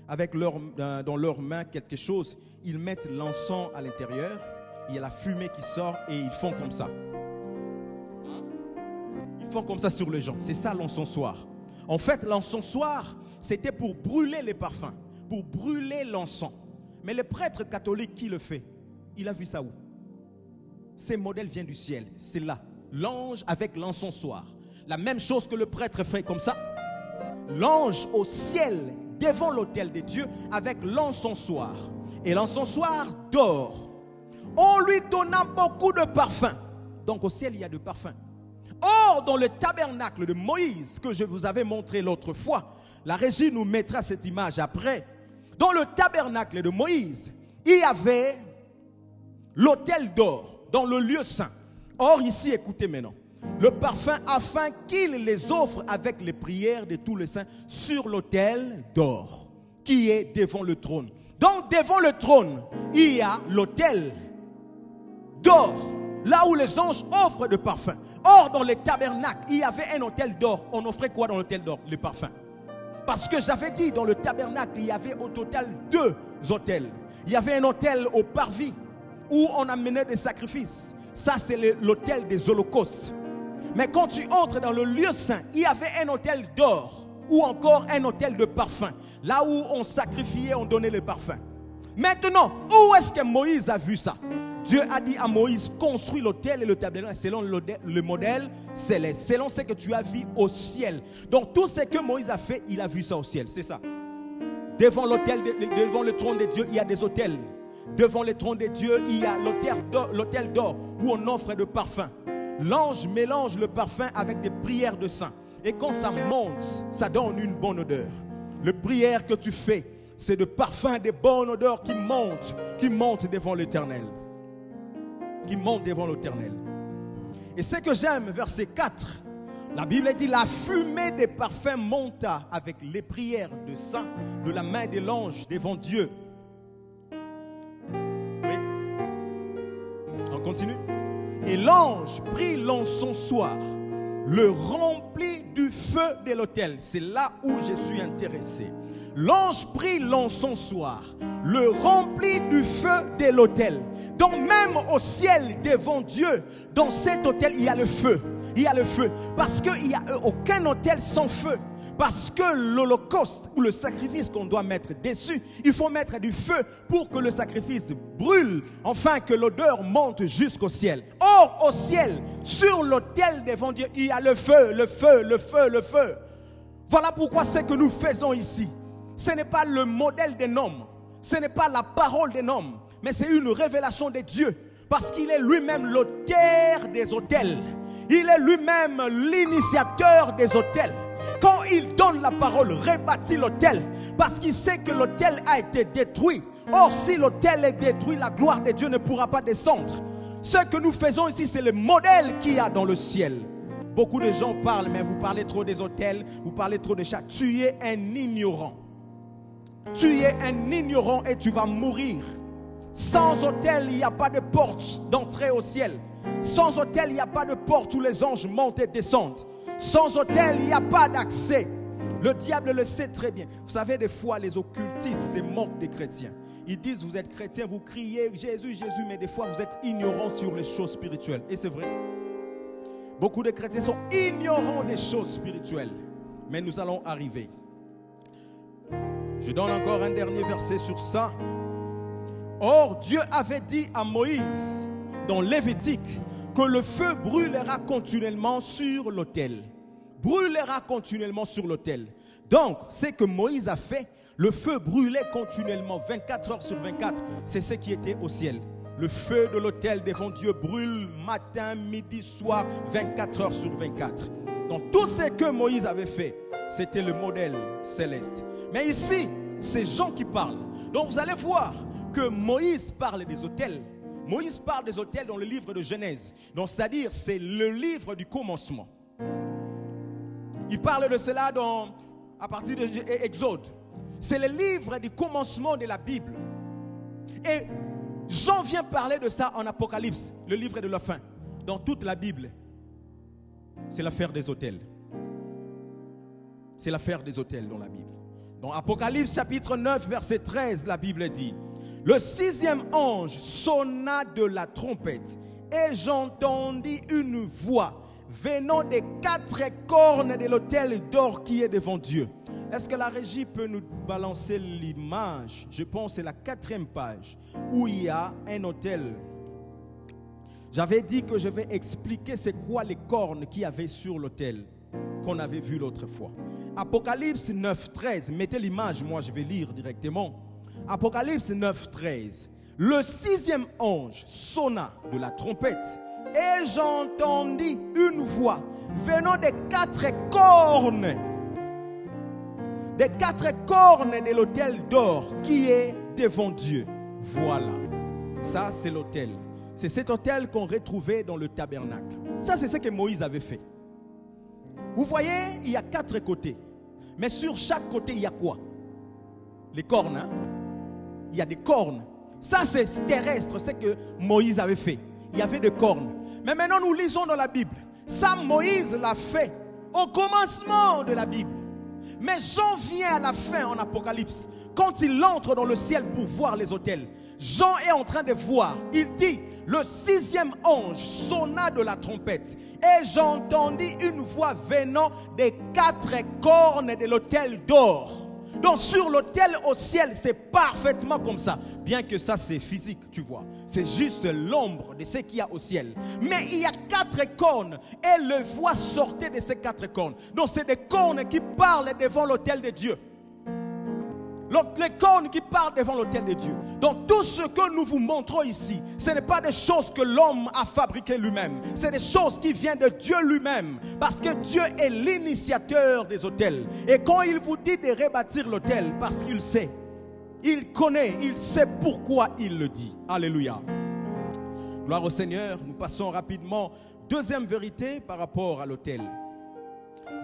Speaker 2: dans leurs mains quelque chose. Ils mettent l'encens à l'intérieur. Il y a la fumée qui sort et ils font comme ça. Ils font comme ça sur les gens. C'est ça l'encensoir. En fait, l'encensoir, c'était pour brûler les parfums, pour brûler l'encens. Mais le prêtre catholique qui le fait, il a vu ça où? Ces modèles viennent du ciel. C'est là. L'ange avec l'encensoir. La même chose que le prêtre fait comme ça. L'ange au ciel, devant l'autel de Dieu, avec l'encensoir. Et l'encensoir d'or. On lui donna beaucoup de parfums. Donc au ciel, il y a de parfums. Or, dans le tabernacle de Moïse, que je vous avais montré l'autre fois, la régie nous mettra cette image après. Dans le tabernacle de Moïse, il y avait l'autel d'or dans le lieu saint. Or ici, écoutez maintenant, le parfum afin qu'il les offre avec les prières de tous les saints sur l'autel d'or qui est devant le trône. Donc devant le trône, il y a l'autel d'or, là où les anges offrent de parfums. Or dans les tabernacles, il y avait un autel d'or. On offrait quoi dans l'autel d'or? Les parfums. Parce que j'avais dit, dans le tabernacle, il y avait au total 2 autels. Il y avait un autel au parvis où on amenait des sacrifices. Ça, c'est l'autel des holocaustes. Mais quand tu entres dans le lieu saint, il y avait un autel d'or ou encore un autel de parfum. Là où on sacrifiait, on donnait les parfums. Maintenant, où est-ce que Moïse a vu ça? Dieu a dit à Moïse, construis l'autel et le tabernacle selon le modèle céleste, selon ce que tu as vu au ciel. Donc tout ce que Moïse a fait, il a vu ça au ciel, c'est ça. Devant le trône de Dieu, il y a des autels. Devant le trône de Dieu, il y a l'autel d'or où on offre de parfum. L'ange mélange le parfum avec des prières de saints. Et quand ça monte, ça donne une bonne odeur. Les prières que tu fais, c'est de parfum, des bonnes odeurs qui montent devant l'Éternel. Qui montent devant l'Éternel. Et ce que j'aime, verset 4, la Bible dit, la fumée des parfums monta avec les prières de saints de la main de l'ange devant Dieu. Oui. On continue. Et l'ange prit l'encensoir, le remplit du feu de l'autel. C'est là où je suis intéressé. L'ange prit l'encensoir, le remplit du feu de l'autel. Donc même au ciel devant Dieu, dans cet autel, il y a le feu. Il y a le feu. Parce qu'il n'y a aucun autel sans feu. Parce que l'holocauste ou le sacrifice qu'on doit mettre dessus, il faut mettre du feu pour que le sacrifice brûle, afin que l'odeur monte jusqu'au ciel. Or, au ciel, sur l'autel devant Dieu, il y a le feu, le feu, le feu, le feu. Voilà pourquoi ce que nous faisons ici, ce n'est pas le modèle d'un homme, ce n'est pas la parole d'un homme, mais c'est une révélation de Dieu. Parce qu'il est lui-même l'auteur des autels. Il est lui-même l'initiateur des autels. Quand il donne la parole, rebâtit l'autel, parce qu'il sait que l'autel a été détruit. Or, si l'autel est détruit, la gloire de Dieu ne pourra pas descendre. Ce que nous faisons ici, c'est le modèle qu'il y a dans le ciel. Beaucoup de gens parlent, mais vous parlez trop des autels, vous parlez trop des chats. Tu es un ignorant. Tu es un ignorant et tu vas mourir. Sans autel, il n'y a pas de porte d'entrée au ciel. Sans autel, il n'y a pas de porte où les anges montent et descendent. Sans autel, il n'y a pas d'accès. Le diable le sait très bien. Vous savez, des fois, les occultistes se moquent des chrétiens. Ils disent, vous êtes chrétiens, vous criez Jésus, Jésus, mais des fois, vous êtes ignorants sur les choses spirituelles. Et c'est vrai. Beaucoup de chrétiens sont ignorants des choses spirituelles. Mais nous allons arriver. Je donne encore un dernier verset sur ça. Or, Dieu avait dit à Moïse, dans Lévitique, que le feu brûlera continuellement sur l'autel. Brûlera continuellement sur l'autel. Donc, ce que Moïse a fait, le feu brûlait continuellement, 24 heures sur 24. C'est ce qui était au ciel. Le feu de l'autel devant Dieu brûle matin, midi, soir, 24 heures sur 24. Donc, tout ce que Moïse avait fait, c'était le modèle céleste. Mais ici, c'est Jean qui parle. Donc, vous allez voir que Moïse parle des autels. Moïse parle des autels dans le livre de Genèse. Donc, c'est-à-dire, c'est le livre du commencement. Il parle de cela à partir de Exode. C'est le livre du commencement de la Bible. Et Jean vient parler de ça en Apocalypse, le livre de la fin. Dans toute la Bible, c'est l'affaire des autels. C'est l'affaire des autels dans la Bible. Dans Apocalypse chapitre 9, verset 13, la Bible dit: le 6e ange sonna de la trompette et j'entendis une voix venant des 4 cornes de l'autel d'or qui est devant Dieu. Est-ce que la régie peut nous balancer l'image? Je pense que c'est la 4e page où il y a un autel. J'avais dit que je vais expliquer c'est quoi les cornes qu'il y avait sur l'autel qu'on avait vu l'autre fois. Apocalypse 9, 13. Mettez l'image, moi je vais lire directement. Apocalypse 9, 13. Le 6e ange sonna de la trompette et j'entendis une voix venant des 4 cornes. Des 4 cornes de l'autel d'or qui est devant Dieu. Voilà. Ça, c'est l'autel. C'est cet autel qu'on retrouvait dans le tabernacle. Ça, c'est ce que Moïse avait fait. Vous voyez, il y a 4 côtés. Mais sur chaque côté, il y a quoi? Les cornes, hein? Il y a des cornes. Ça, c'est terrestre, c'est ce que Moïse avait fait. Il y avait des cornes. Mais maintenant, nous lisons dans la Bible. Ça, Moïse l'a fait au commencement de la Bible. Mais Jean vient à la fin en Apocalypse. Quand il entre dans le ciel pour voir les autels, Jean est en train de voir. Il dit, le 6e ange sonna de la trompette et j'entendis une voix venant des 4 cornes de l'autel d'or. Donc sur l'autel au ciel, c'est parfaitement comme ça. Bien que ça c'est physique, tu vois. C'est juste l'ombre de ce qu'il y a au ciel. Mais il y a 4 cornes et le voix sortait de ces 4 cornes. Donc c'est des cornes qui parlent devant l'autel de Dieu. Les cornes qui parlent devant l'autel de Dieu. Donc tout ce que nous vous montrons ici, ce n'est pas des choses que l'homme a fabriquées lui-même. C'est des choses qui viennent de Dieu lui-même. Parce que Dieu est l'initiateur des autels. Et quand il vous dit de rebâtir l'autel, parce qu'il sait, il connaît, il sait pourquoi il le dit. Alléluia. Gloire au Seigneur. Nous passons rapidement. Deuxième vérité par rapport à l'autel.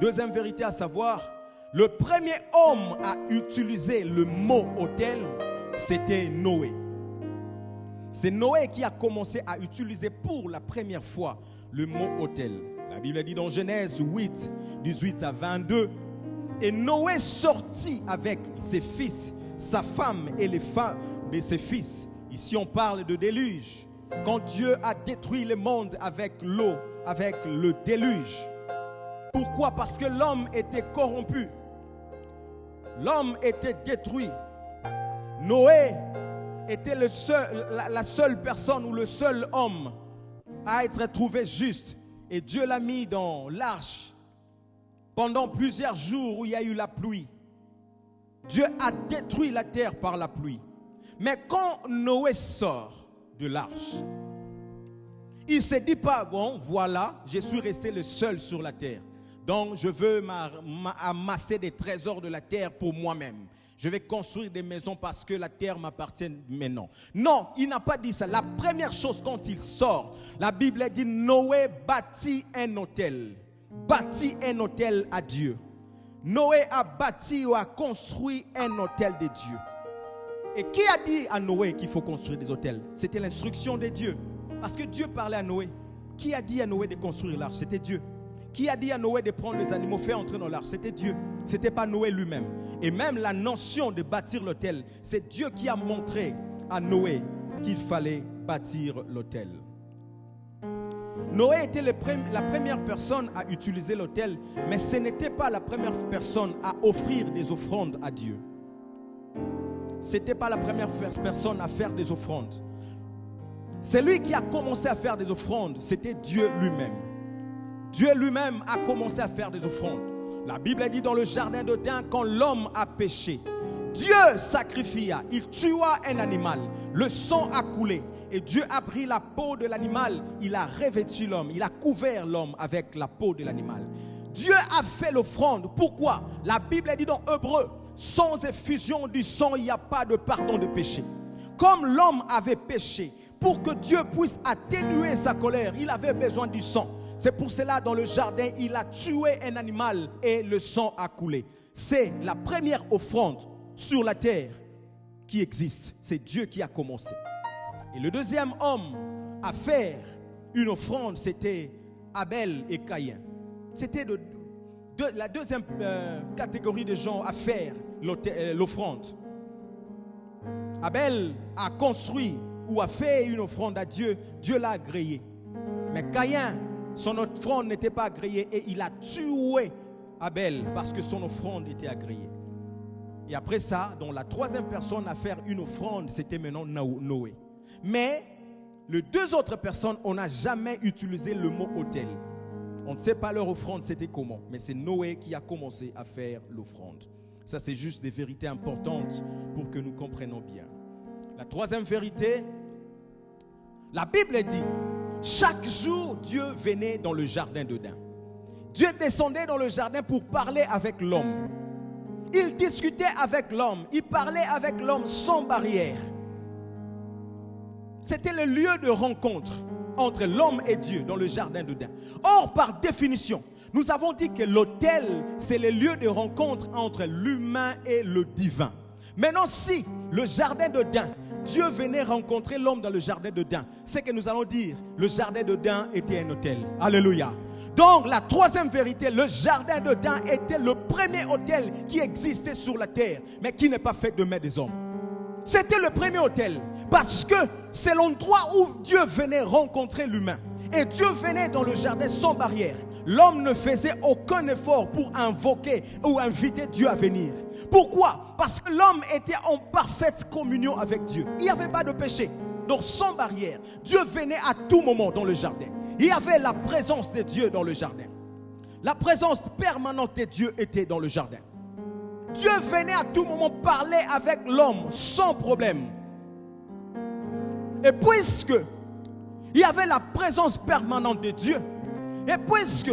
Speaker 2: Deuxième vérité à savoir, le premier homme à utiliser le mot autel, c'était Noé. C'est Noé qui a commencé à utiliser pour la première fois le mot autel. La Bible dit dans Genèse 8, 18 à 22, et Noé sortit avec ses fils, sa femme et les femmes de ses fils. Ici on parle de déluge. Quand Dieu a détruit le monde avec l'eau, avec le déluge. Pourquoi? Parce que l'homme était corrompu. L'homme était détruit. Noé était la seule personne ou le seul homme à être trouvé juste. Et Dieu l'a mis dans l'arche pendant plusieurs jours où il y a eu la pluie. Dieu a détruit la terre par la pluie. Mais quand Noé sort de l'arche, il ne se dit pas, bon, voilà, je suis resté le seul sur la terre. Donc, je veux amasser des trésors de la terre pour moi-même. Je vais construire des maisons parce que la terre m'appartient maintenant. Non, il n'a pas dit ça. La première chose quand il sort, la Bible dit Noé bâtit un autel. Bâtit un autel à Dieu. Noé a bâti ou a construit un autel de Dieu. Et qui a dit à Noé qu'il faut construire des autels? C'était l'instruction de Dieu. Parce que Dieu parlait à Noé. Qui a dit à Noé de construire l'arche? C'était Dieu. Qui a dit à Noé de prendre les animaux, faire entrer dans l'arche? C'était Dieu. Ce n'était pas Noé lui-même. Et même la notion de bâtir l'autel, c'est Dieu qui a montré à Noé qu'il fallait bâtir l'autel. Noé était la première personne à utiliser l'autel, mais ce n'était pas la première personne à offrir des offrandes à Dieu. Ce n'était pas la première personne à faire des offrandes. Celui qui a commencé à faire des offrandes, c'était Dieu lui-même. Dieu lui-même a commencé à faire des offrandes. La Bible dit dans le jardin d'Éden, quand l'homme a péché, Dieu sacrifia, il tua un animal, le sang a coulé et Dieu a pris la peau de l'animal, il a revêtu l'homme, il a couvert l'homme avec la peau de l'animal. Dieu a fait l'offrande. Pourquoi? La Bible dit dans Hébreux, sans effusion du sang, il n'y a pas de pardon de péché. Comme l'homme avait péché, pour que Dieu puisse atténuer sa colère, il avait besoin du sang. C'est pour cela dans le jardin, il a tué un animal et le sang a coulé. C'est la première offrande sur la terre qui existe. C'est Dieu qui a commencé. Et le deuxième homme à faire une offrande, c'était Abel et Caïn. C'était la deuxième catégorie de gens à faire l'offrande. Abel a construit ou a fait une offrande à Dieu. Dieu l'a agréé. Mais Caïn, son offrande n'était pas agréée et il a tué Abel parce que son offrande était agréée. Et après ça, donc la troisième personne à faire une offrande, c'était maintenant Noé. Mais les deux autres personnes, on n'a jamais utilisé le mot autel. On ne sait pas leur offrande c'était comment, mais c'est Noé qui a commencé à faire l'offrande. Ça c'est juste des vérités importantes pour que nous comprenions bien. La troisième vérité, la Bible dit, chaque jour, Dieu venait dans le jardin d'Éden. Dieu descendait dans le jardin pour parler avec l'homme. Il discutait avec l'homme. Il parlait avec l'homme sans barrière. C'était le lieu de rencontre entre l'homme et Dieu dans le jardin d'Éden. Or, par définition, nous avons dit que l'autel, c'est le lieu de rencontre entre l'humain et le divin. Maintenant, si le jardin d'Éden, Dieu venait rencontrer l'homme dans le jardin d'Éden, c'est que nous allons dire, le jardin d'Éden était un autel. Alléluia. Donc, la troisième vérité, le jardin d'Éden était le premier autel qui existait sur la terre, mais qui n'est pas fait de main des hommes. C'était le premier autel, parce que c'est l'endroit où Dieu venait rencontrer l'humain. Et Dieu venait dans le jardin sans barrière. l'homme ne faisait aucun effort pour invoquer ou inviter Dieu à venir. Pourquoi? Parce que l'homme était en parfaite communion avec Dieu. Il n'y avait pas de péché. Donc sans barrière, Dieu venait à tout moment dans le jardin. Il y avait la présence de Dieu dans le jardin. La présence permanente de Dieu était dans le jardin. Dieu venait à tout moment parler avec l'homme sans problème. Et puisque il y avait la présence permanente de Dieu, et puisque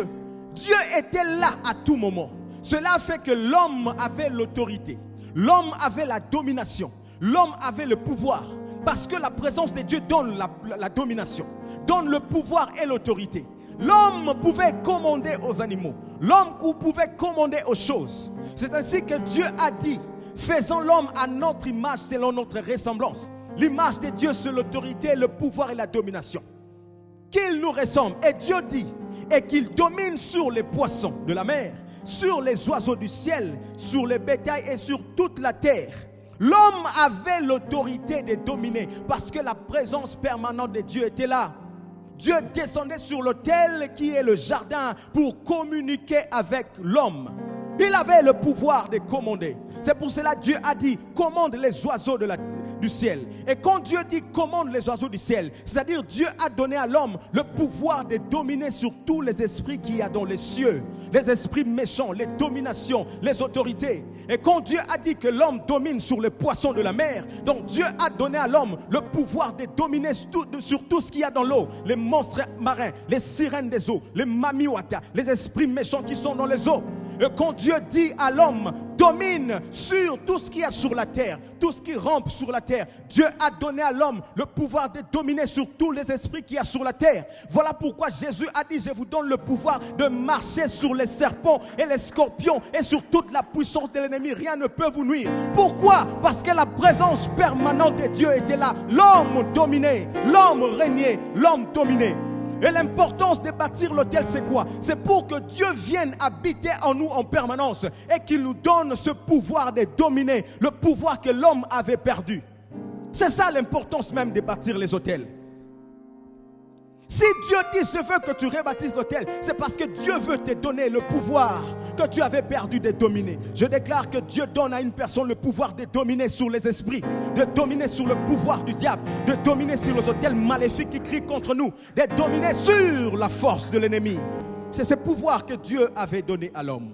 Speaker 2: Dieu était là à tout moment, cela fait que l'homme avait l'autorité, l'homme avait la domination, l'homme avait le pouvoir. Parce que la présence de Dieu donne la domination, donne le pouvoir et l'autorité. L'homme pouvait commander aux animaux, l'homme pouvait commander aux choses. C'est ainsi que Dieu a dit, faisons l'homme à notre image selon notre ressemblance. L'image de Dieu, c'est l'autorité, le pouvoir et la domination. Qu'il nous ressemble. Et Dieu dit, et qu'il domine sur les poissons de la mer, sur les oiseaux du ciel, sur les bétails et sur toute la terre. L'homme avait l'autorité de dominer parce que la présence permanente de Dieu était là. Dieu descendait sur l'autel qui est le jardin pour communiquer avec l'homme. Il avait le pouvoir de commander. C'est pour cela que Dieu a dit, commande les oiseaux du ciel. Et quand Dieu dit commande les oiseaux du ciel, c'est-à-dire Dieu a donné à l'homme le pouvoir de dominer sur tous les esprits qu'il y a dans les cieux, les esprits méchants, les dominations, les autorités. Et quand Dieu a dit que l'homme domine sur les poissons de la mer, donc Dieu a donné à l'homme le pouvoir de dominer sur tout ce qu'il y a dans l'eau, les monstres marins, les sirènes des eaux, les mamiwata, les esprits méchants qui sont dans les eaux. Et quand Dieu dit à l'homme, domine sur tout ce qu'il y a sur la terre, tout ce qui rampe sur la terre, Dieu a donné à l'homme le pouvoir de dominer sur tous les esprits qu'il y a sur la terre. Voilà pourquoi Jésus a dit, je vous donne le pouvoir de marcher sur les serpents et les scorpions et sur toute la puissance de l'ennemi. Rien ne peut vous nuire. Pourquoi? Parce que la présence permanente de Dieu était là. L'homme dominait, l'homme régnait, l'homme dominait. Et l'importance de bâtir l'autel, c'est quoi? C'est pour que Dieu vienne habiter en nous en permanence et qu'il nous donne ce pouvoir de dominer, le pouvoir que l'homme avait perdu. C'est ça l'importance même de bâtir les autels. Si Dieu dit je veux que tu rebâtisses l'autel, c'est parce que Dieu veut te donner le pouvoir que tu avais perdu de dominer. Je déclare que Dieu donne à une personne le pouvoir de dominer sur les esprits, de dominer sur le pouvoir du diable, de dominer sur les autels maléfiques qui crient contre nous, de dominer sur la force de l'ennemi. C'est ce pouvoir que Dieu avait donné à l'homme.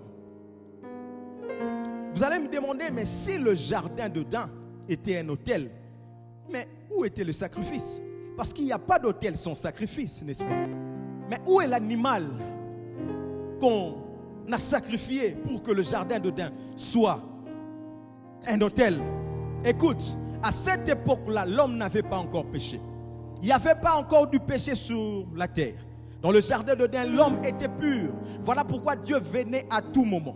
Speaker 2: Vous allez me demander, mais si le jardin d'Éden était un autel, mais où était le sacrifice? Parce qu'il n'y a pas d'autel sans sacrifice, n'est-ce pas? Mais où est l'animal qu'on a sacrifié pour que le jardin d'Éden soit un autel? Écoute, à cette époque-là, l'homme n'avait pas encore péché. Il n'y avait pas encore du péché sur la terre. Dans le jardin d'Éden, l'homme était pur. Voilà pourquoi Dieu venait à tout moment.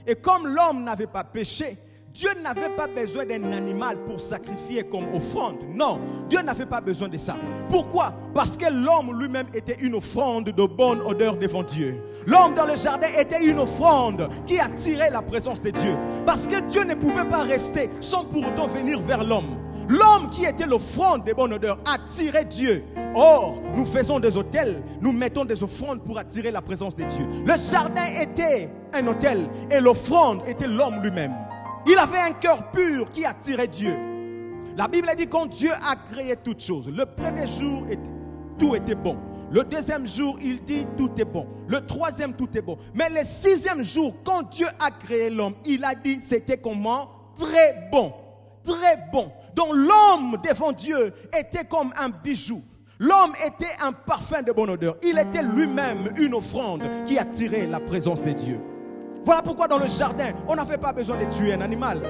Speaker 2: Et comme l'homme n'avait pas péché, Dieu n'avait pas besoin d'un animal pour sacrifier comme offrande. Non, Dieu n'avait pas besoin de ça. Pourquoi? Parce que l'homme lui-même était une offrande de bonne odeur devant Dieu. L'homme dans le jardin était une offrande qui attirait la présence de Dieu. Parce que Dieu ne pouvait pas rester sans pour autant venir vers l'homme. L'homme qui était l'offrande de bonne odeur attirait Dieu. Or, nous faisons des autels, nous mettons des offrandes pour attirer la présence de Dieu. Le jardin était un autel et l'offrande était l'homme lui-même. Il avait un cœur pur qui attirait Dieu. La Bible dit quand Dieu a créé toutes choses, le premier jour, tout était bon. Le deuxième jour, il dit tout est bon. Le troisième, tout est bon. Mais le sixième jour, quand Dieu a créé l'homme, il a dit c'était comment? Très bon. Très bon. Donc l'homme devant Dieu était comme un bijou. L'homme était un parfum de bonne odeur. Il était lui-même une offrande qui attirait la présence de Dieu. Voilà pourquoi dans le jardin, on n'avait pas besoin de tuer un animal.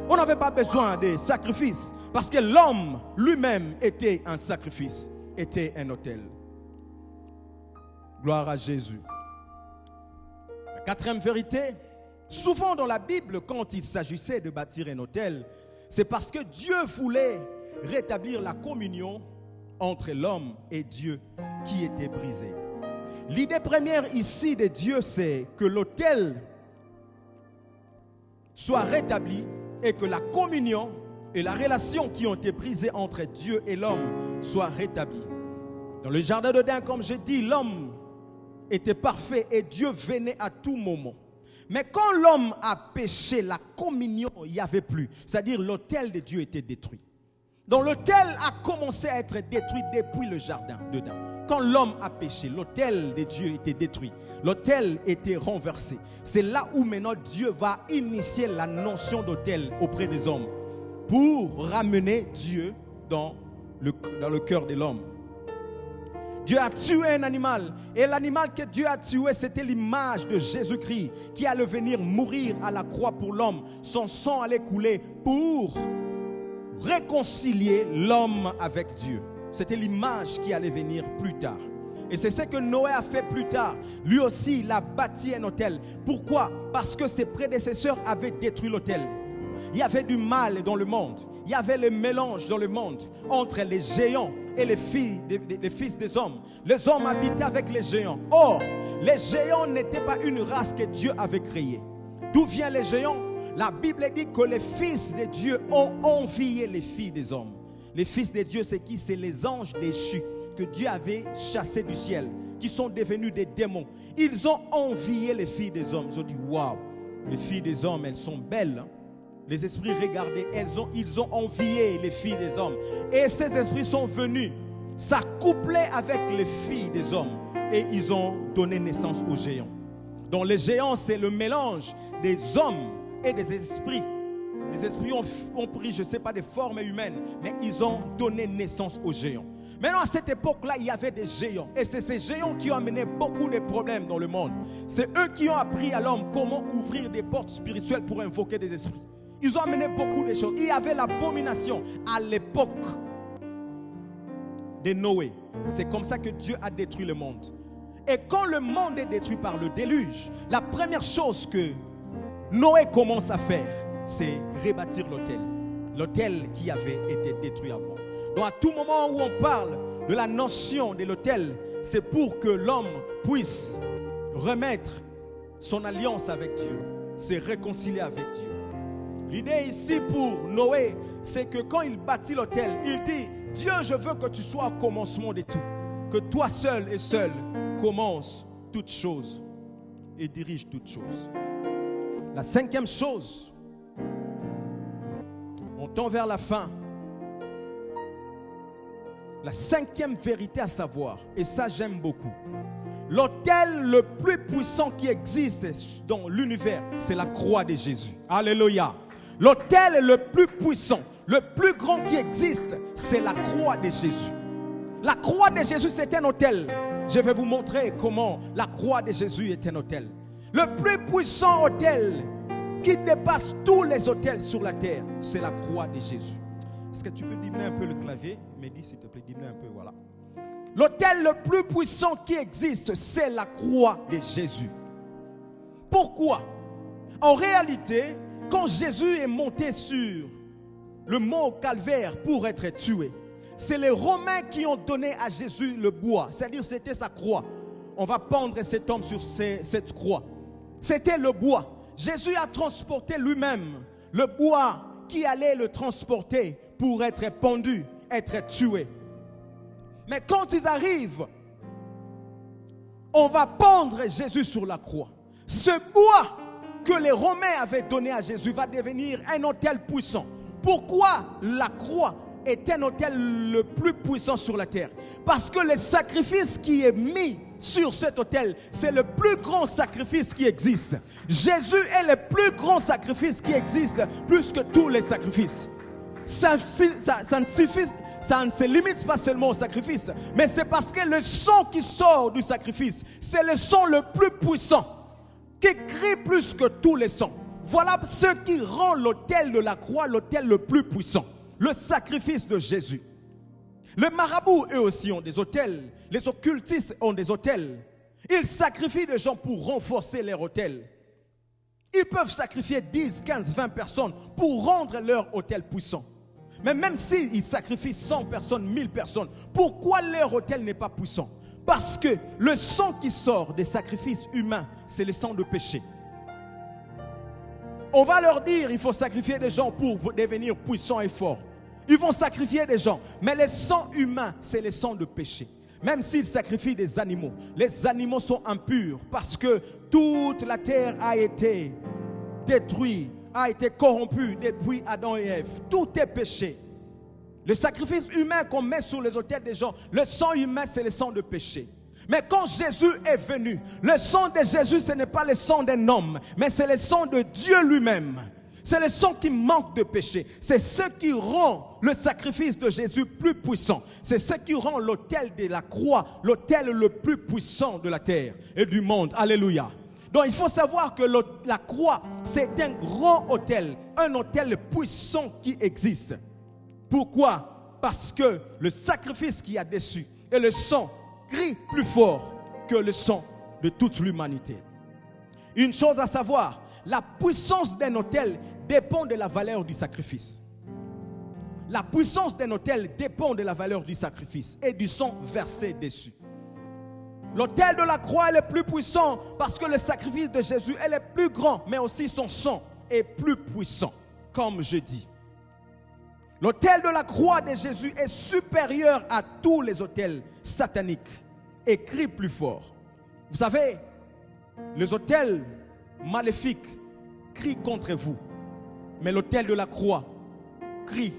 Speaker 2: On n'avait pas besoin de sacrifices. Parce que l'homme lui-même était un sacrifice, était un autel. Gloire à Jésus. La quatrième vérité, souvent dans la Bible, quand il s'agissait de bâtir un autel, c'est parce que Dieu voulait rétablir la communion entre l'homme et Dieu qui était brisée. L'idée première ici de Dieu, c'est que l'autel soit rétabli et que la communion et la relation qui ont été brisées entre Dieu et l'homme soient rétablies. Dans le jardin d'Éden, comme j'ai dit, l'homme était parfait et Dieu venait à tout moment. Mais quand l'homme a péché, la communion, il n'y avait plus. C'est-à-dire l'autel de Dieu était détruit. Donc l'autel a commencé à être détruit depuis le jardin dedans. Quand l'homme a péché, l'autel de Dieu était détruit. L'autel était renversé. C'est là où maintenant Dieu va initier la notion d'autel auprès des hommes pour ramener Dieu dans le cœur de l'homme. Dieu a tué un animal et l'animal que Dieu a tué, c'était l'image de Jésus-Christ qui allait venir mourir à la croix pour l'homme. Son sang allait couler pour réconcilier l'homme avec Dieu. C'était l'image qui allait venir plus tard. Et c'est ce que Noé a fait plus tard. Lui aussi, il a bâti un autel. Pourquoi? Parce que ses prédécesseurs avaient détruit l'autel. Il y avait du mal dans le monde. Il y avait le mélange dans le monde entre les géants et les fils des hommes. Les hommes habitaient avec les géants. Or, les géants n'étaient pas une race que Dieu avait créée. D'où viennent les géants? La Bible dit que les fils de Dieu ont envié les filles des hommes. Les fils de Dieu, c'est qui? C'est les anges déchus que Dieu avait chassés du ciel, qui sont devenus des démons. Ils ont envié les filles des hommes. Ils ont dit, waouh, les filles des hommes, elles sont belles. Hein? Les esprits, regardez, ils ont envié les filles des hommes. Et ces esprits sont venus s'accoupler avec les filles des hommes. Et ils ont donné naissance aux géants. Donc les géants, c'est le mélange des hommes et des esprits. Les esprits ont pris, je ne sais pas, des formes humaines, mais ils ont donné naissance aux géants. Maintenant, à cette époque-là, il y avait des géants. Et c'est ces géants qui ont amené beaucoup de problèmes dans le monde. C'est eux qui ont appris à l'homme comment ouvrir des portes spirituelles pour invoquer des esprits. Ils ont amené beaucoup de choses. Il y avait l'abomination à l'époque de Noé. C'est comme ça que Dieu a détruit le monde. Et quand le monde est détruit par le déluge, la première chose que Noé commence à faire, c'est rebâtir l'autel. L'autel qui avait été détruit avant. Donc à tout moment où on parle de la notion de l'autel, c'est pour que l'homme puisse remettre son alliance avec Dieu, se réconcilier avec Dieu. L'idée ici pour Noé, c'est que quand il bâtit l'autel, il dit, Dieu, je veux que tu sois au commencement de tout. Que toi seul et seul commence toutes choses et dirige toutes choses. La cinquième chose, on tend vers la fin. La cinquième vérité à savoir, et ça j'aime beaucoup. L'autel le plus puissant qui existe dans l'univers, c'est la croix de Jésus. Alléluia. L'autel le plus puissant, le plus grand qui existe, c'est la croix de Jésus. La croix de Jésus, c'est un autel. Je vais vous montrer comment la croix de Jésus est un autel. Le plus puissant autel qui dépasse tous les autels sur la terre, c'est la croix de Jésus. Est-ce que tu peux diminuer un peu le clavier? Mehdi, s'il te plaît, diminue un peu, voilà. L'autel le plus puissant qui existe, c'est la croix de Jésus. Pourquoi? En réalité, quand Jésus est monté sur le mont Calvaire pour être tué, c'est les Romains qui ont donné à Jésus le bois. C'est-à-dire c'était sa croix. On va pendre cet homme sur cette croix. C'était le bois. Jésus a transporté lui-même le bois qui allait le transporter pour être pendu, être tué. Mais quand ils arrivent, on va pendre Jésus sur la croix. Ce bois que les Romains avaient donné à Jésus va devenir un autel puissant. Pourquoi la croix est un autel le plus puissant sur la terre? Parce que le sacrifice qui est mis sur cet autel, c'est le plus grand sacrifice qui existe. Jésus est le plus grand sacrifice qui existe, plus que tous les sacrifices. Ça ne se limite pas seulement au sacrifice, mais c'est parce que le son qui sort du sacrifice, c'est le son le plus puissant, qui crie plus que tous les sons. Voilà ce qui rend l'autel de la croix l'autel le plus puissant. Le sacrifice de Jésus. Les marabouts, eux aussi, ont des autels. Les occultistes ont des autels. Ils sacrifient des gens pour renforcer leur autel. Ils peuvent sacrifier 10, 15, 20 personnes pour rendre leur autel puissant. Mais même s'ils sacrifient 100 personnes, 1000 personnes, pourquoi leur autel n'est pas puissant? Parce que le sang qui sort des sacrifices humains, c'est le sang de péché. On va leur dire il faut sacrifier des gens pour devenir puissants et forts. Ils vont sacrifier des gens. Mais le sang humain, c'est le sang de péché. Même s'il sacrifie des animaux, les animaux sont impurs parce que toute la terre a été détruite, a été corrompue depuis Adam et Ève. Tout est péché. Le sacrifice humain qu'on met sur les autels des gens, le sang humain, c'est le sang de péché. Mais quand Jésus est venu, le sang de Jésus, ce n'est pas le sang d'un homme, mais c'est le sang de Dieu lui-même. C'est le sang qui manque de péché. C'est ce qui rend le sacrifice de Jésus plus puissant. C'est ce qui rend l'autel de la croix, l'autel le plus puissant de la terre et du monde. Alléluia. Donc il faut savoir que la croix, c'est un grand autel, un autel puissant qui existe. Pourquoi? Parce que le sacrifice qu'il y a dessus et le sang crie plus fort que le sang de toute l'humanité. Une chose à savoir, la puissance d'un autel dépend de la valeur du sacrifice. La puissance d'un autel dépend de la valeur du sacrifice et du sang versé dessus. L'autel de la croix est le plus puissant parce que le sacrifice de Jésus est le plus grand, mais aussi son sang est plus puissant, comme je dis. L'autel de la croix de Jésus est supérieur à tous les autels sataniques et crie plus fort. Vous savez, les autels maléfiques crient contre vous, mais l'autel de la croix crie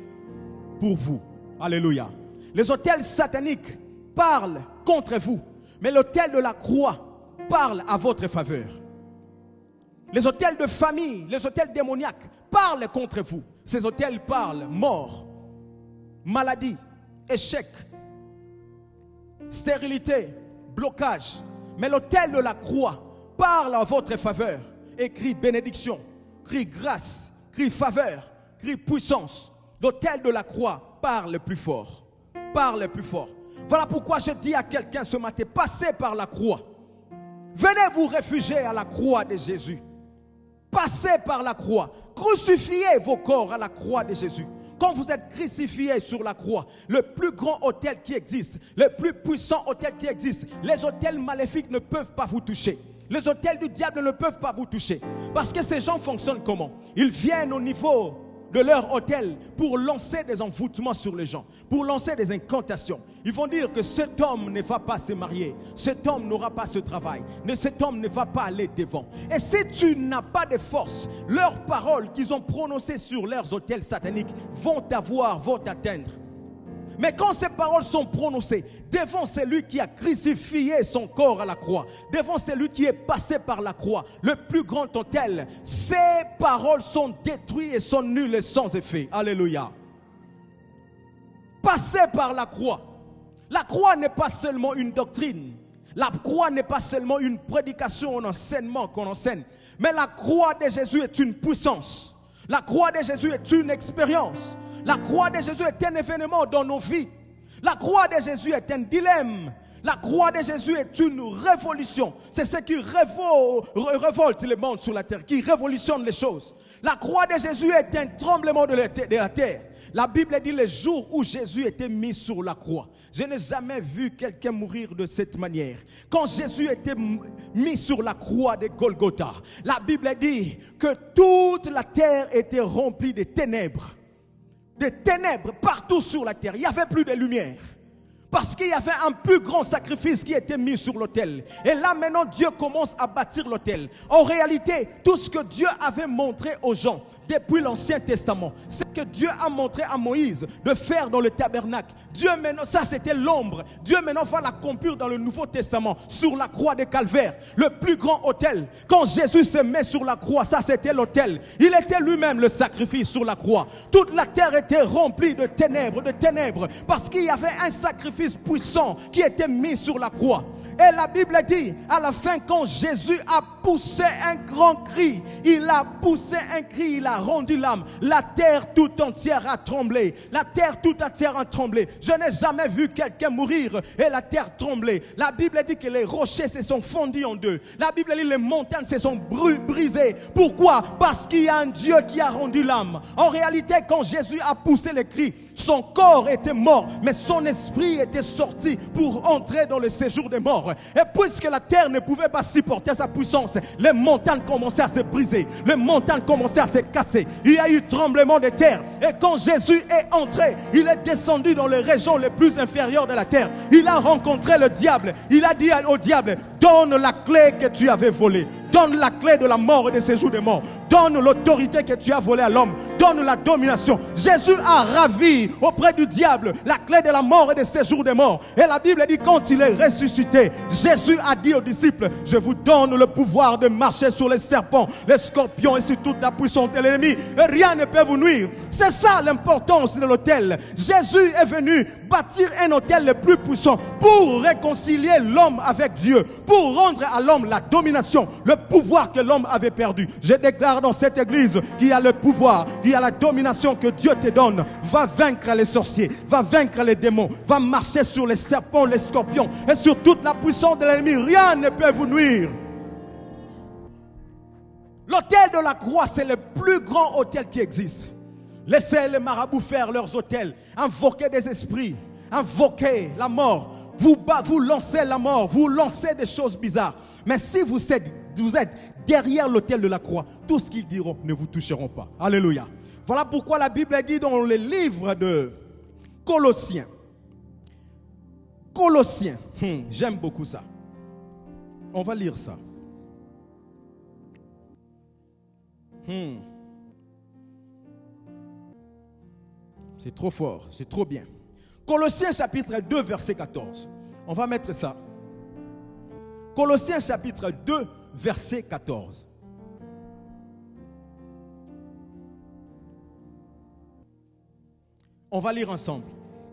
Speaker 2: pour vous. Alléluia. Les autels sataniques parlent contre vous, mais l'autel de la croix parle à votre faveur. Les autels de famille, les autels démoniaques parlent contre vous. Ces autels parlent mort, maladie, échec, stérilité, blocage. Mais l'autel de la croix parle en votre faveur et crie bénédiction, crie grâce, crie faveur, crie puissance. L'autel de la croix parle plus fort. Parle plus fort. Voilà pourquoi je dis à quelqu'un ce matin, passez par la croix. Venez vous réfugier à la croix de Jésus. Passez par la croix. Crucifiez vos corps à la croix de Jésus. Quand vous êtes crucifiés sur la croix, le plus grand autel qui existe, le plus puissant autel qui existe, les autels maléfiques ne peuvent pas vous toucher. Les autels du diable ne peuvent pas vous toucher. Parce que ces gens fonctionnent comment? Ils viennent au niveau de leur autel pour lancer des envoûtements sur les gens, pour lancer des incantations. Ils vont dire que cet homme ne va pas se marier, cet homme n'aura pas ce travail, cet homme ne va pas aller devant. Et si tu n'as pas de force, leurs paroles qu'ils ont prononcées sur leurs autels sataniques vont t'atteindre. Mais quand ces paroles sont prononcées devant celui qui a crucifié son corps à la croix, devant celui qui est passé par la croix, le plus grand autel, ces paroles sont détruites et sont nulles et sans effet. Alléluia. Passez par la croix. La croix n'est pas seulement une doctrine. La croix n'est pas seulement une prédication, un enseignement qu'on enseigne. Mais la croix de Jésus est une puissance. La croix de Jésus est une expérience. La croix de Jésus est un événement dans nos vies. La croix de Jésus est un dilemme. La croix de Jésus est une révolution. C'est ce qui révolte le monde sur la terre, qui révolutionne les choses. La croix de Jésus est un tremblement de la terre. La Bible dit le jour où Jésus était mis sur la croix. Je n'ai jamais vu quelqu'un mourir de cette manière. Quand Jésus était mis sur la croix de Golgotha, la Bible dit que toute la terre était remplie de ténèbres. Des ténèbres partout sur la terre. Il n'y avait plus de lumière. Parce qu'il y avait un plus grand sacrifice qui était mis sur l'autel. Et là maintenant Dieu commence à bâtir l'autel. En réalité, tout ce que Dieu avait montré aux gens depuis l'Ancien Testament, c'est que Dieu a montré à Moïse de faire dans le tabernacle. Dieu maintenant, ça c'était l'ombre. Dieu maintenant va l'accomplir dans le Nouveau Testament, sur la croix de Calvaire, le plus grand autel. Quand Jésus se met sur la croix, ça c'était l'autel. Il était lui-même le sacrifice sur la croix. Toute la terre était remplie de ténèbres, parce qu'il y avait un sacrifice puissant qui était mis sur la croix. Et la Bible dit, à la fin, quand Jésus a poussé un grand cri, il a poussé un cri, il a rendu l'âme. La terre tout entière a tremblé. La terre tout entière a tremblé. Je n'ai jamais vu quelqu'un mourir et la terre trembler. La Bible dit que les rochers se sont fondus en deux. La Bible dit que les montagnes se sont brisées. Pourquoi? Parce qu'il y a un Dieu qui a rendu l'âme. En réalité, quand Jésus a poussé le cri, Son corps était mort, mais son esprit était sorti pour entrer dans le séjour des morts. Et puisque la terre ne pouvait pas supporter sa puissance, les montagnes commençaient à se briser, les montagnes commençaient à se casser. Il y a eu tremblement de terre. Et quand Jésus est entré, il est descendu dans les régions les plus inférieures de la terre. Il a rencontré le diable. Il a dit au diable, donne la clé que tu avais volée. Donne la clé de la mort et des séjours des morts. Donne l'autorité que tu as volée à l'homme. Donne la domination. Jésus a ravi auprès du diable la clé de la mort et des séjours des morts. Et la Bible dit quand il est ressuscité, Jésus a dit aux disciples, je vous donne le pouvoir de marcher sur les serpents, les scorpions et sur toute la puissance de l'ennemi. Et rien ne peut vous nuire. C'est ça l'importance de l'autel. Jésus est venu bâtir un autel le plus puissant pour réconcilier l'homme avec Dieu, pour rendre à l'homme la domination, le pouvoir que l'homme avait perdu. Je déclare dans cette église qu'il y a le pouvoir, qu'il y a la domination que Dieu te donne. Va vaincre les sorciers, va vaincre les démons, va marcher sur les serpents, les scorpions et sur toute la puissance de l'ennemi. Rien ne peut vous nuire. L'autel de la croix, c'est le plus grand autel qui existe. Laissez les marabouts faire leurs autels, invoquer des esprits, invoquer la mort. Vous lancez la mort, vous lancez des choses bizarres. Mais si vous êtes derrière l'autel de la croix, tout ce qu'ils diront ne vous toucheront pas. Alléluia. Voilà pourquoi la Bible dit dans le livre de Colossiens. Colossiens, j'aime beaucoup ça. On va lire ça. C'est trop fort, c'est trop bien. Colossiens chapitre 2, verset 14. On va mettre ça. Colossiens chapitre 2, verset 14. On va lire ensemble.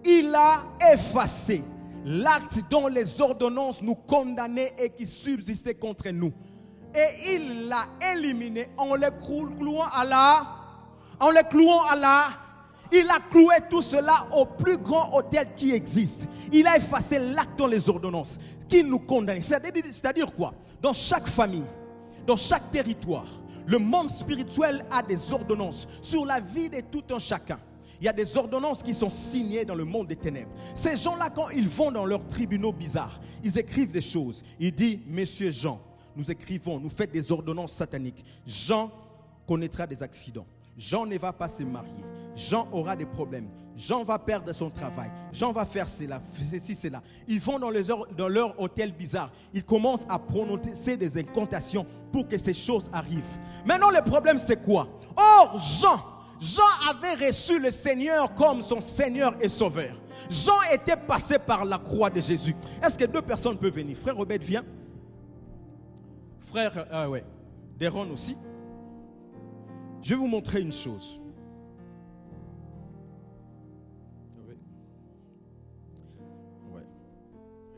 Speaker 2: Il a effacé l'acte dont les ordonnances nous condamnaient et qui subsistait contre nous. Et il l'a éliminé en les clouant à la... Il a cloué tout cela au plus grand autel qui existe. Il a effacé l'acte dans les ordonnances qui nous condamnent. C'est-à-dire quoi? Dans chaque famille, dans chaque territoire, le monde spirituel a des ordonnances sur la vie de tout un chacun. Il y a des ordonnances qui sont signées dans le monde des ténèbres. Ces gens-là, quand ils vont dans leurs tribunaux bizarres, ils écrivent des choses. Ils disent, Monsieur Jean, nous écrivons, nous faites des ordonnances sataniques. Jean connaîtra des accidents. Jean ne va pas se marier. Jean aura des problèmes. Jean va perdre son travail. Jean va faire cela, ceci, cela. Ils vont dans leur hôtel bizarre. Ils commencent à prononcer des incantations pour que ces choses arrivent. Maintenant, le problème, c'est quoi? Or, Jean avait reçu le Seigneur comme son Seigneur et Sauveur. Jean était passé par la croix de Jésus. Est-ce que deux personnes peuvent venir? Frère Robert, viens. Frère, Deron aussi. Je vais vous montrer une chose.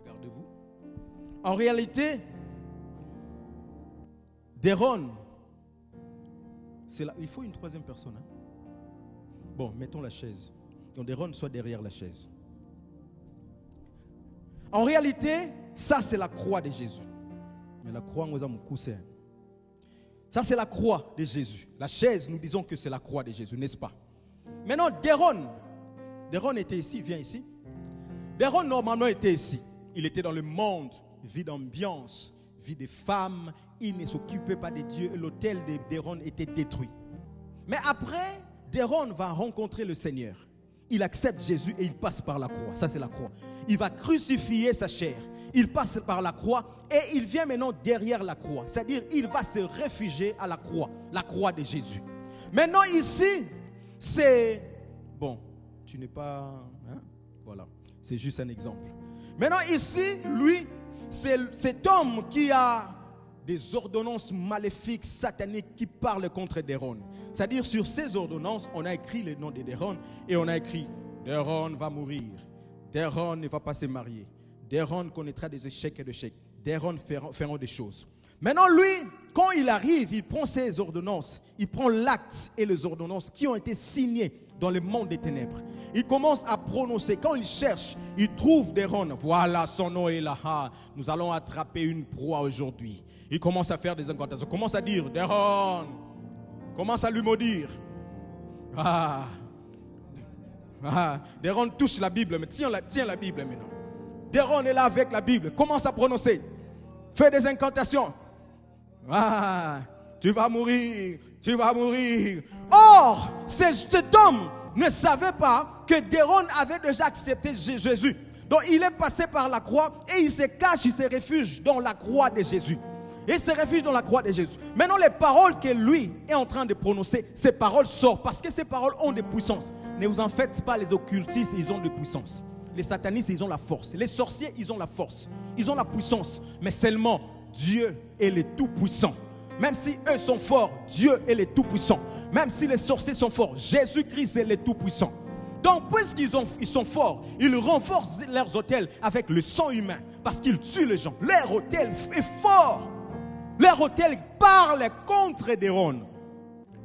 Speaker 2: Regardez-vous. En réalité, Deron, c'est là. Il faut une troisième personne. Hein? Bon, mettons la chaise. Donc Deron soit derrière la chaise. En réalité, ça c'est la croix de Jésus. Mais la croix, nous avons coussé. Ça, c'est la croix de Jésus. La chaise, nous disons que c'est la croix de Jésus, n'est-ce pas? Maintenant, Deron était ici, viens ici. Deron, normalement, était ici. Il était dans le monde, vie d'ambiance, vie des femmes. Il ne s'occupait pas de Dieu. L'autel de Deron était détruit. Mais après, Deron va rencontrer le Seigneur. Il accepte Jésus et il passe par la croix. Ça, c'est la croix. Il va crucifier sa chair. Il passe par la croix et il vient maintenant derrière la croix. C'est-à-dire, il va se réfugier à la croix de Jésus. Maintenant ici, c'est... Bon, tu n'es pas... Hein? Voilà, c'est juste un exemple. Maintenant ici, lui, c'est cet homme qui a des ordonnances maléfiques, sataniques qui parlent contre Deron. C'est-à-dire, sur ces ordonnances, on a écrit le nom de Deron et on a écrit Deron va mourir, Deron ne va pas se marier. Deron connaîtra des échecs et des échecs. Deron feront des choses. Maintenant, lui, quand il arrive, il prend ses ordonnances. Il prend l'acte et les ordonnances qui ont été signées dans le monde des ténèbres. Il commence à prononcer. Quand il cherche, il trouve Deron. Voilà, son nom est là. Ah, nous allons attraper une proie aujourd'hui. Il commence à faire des incantations. Il commence à dire, Deron. Commence à lui maudire. Ah. Déron touche la Bible, mais tiens la Bible maintenant. Déron est là avec la Bible. Commence à prononcer. Fais des incantations. Tu vas mourir. Tu vas mourir. Or, cet homme ne savait pas que Déron avait déjà accepté Jésus. Donc, il est passé par la croix et il se cache, il se réfugie dans la croix de Jésus. Il se réfugie dans la croix de Jésus. Maintenant, les paroles que lui est en train de prononcer, ces paroles sortent parce que ces paroles ont des puissances. Ne vous en faites pas, les occultistes, ils ont des puissances. Les satanistes, ils ont la force. Les sorciers, ils ont la force. Ils ont la puissance. Mais seulement Dieu est le tout-puissant. Même si eux sont forts, Dieu est le tout-puissant. Même si les sorciers sont forts, Jésus-Christ est le tout-puissant. Donc, puisqu'ils sont forts, ils renforcent leurs autels avec le sang humain parce qu'ils tuent les gens. Leur autel est fort. Leur autel parle contre Déron.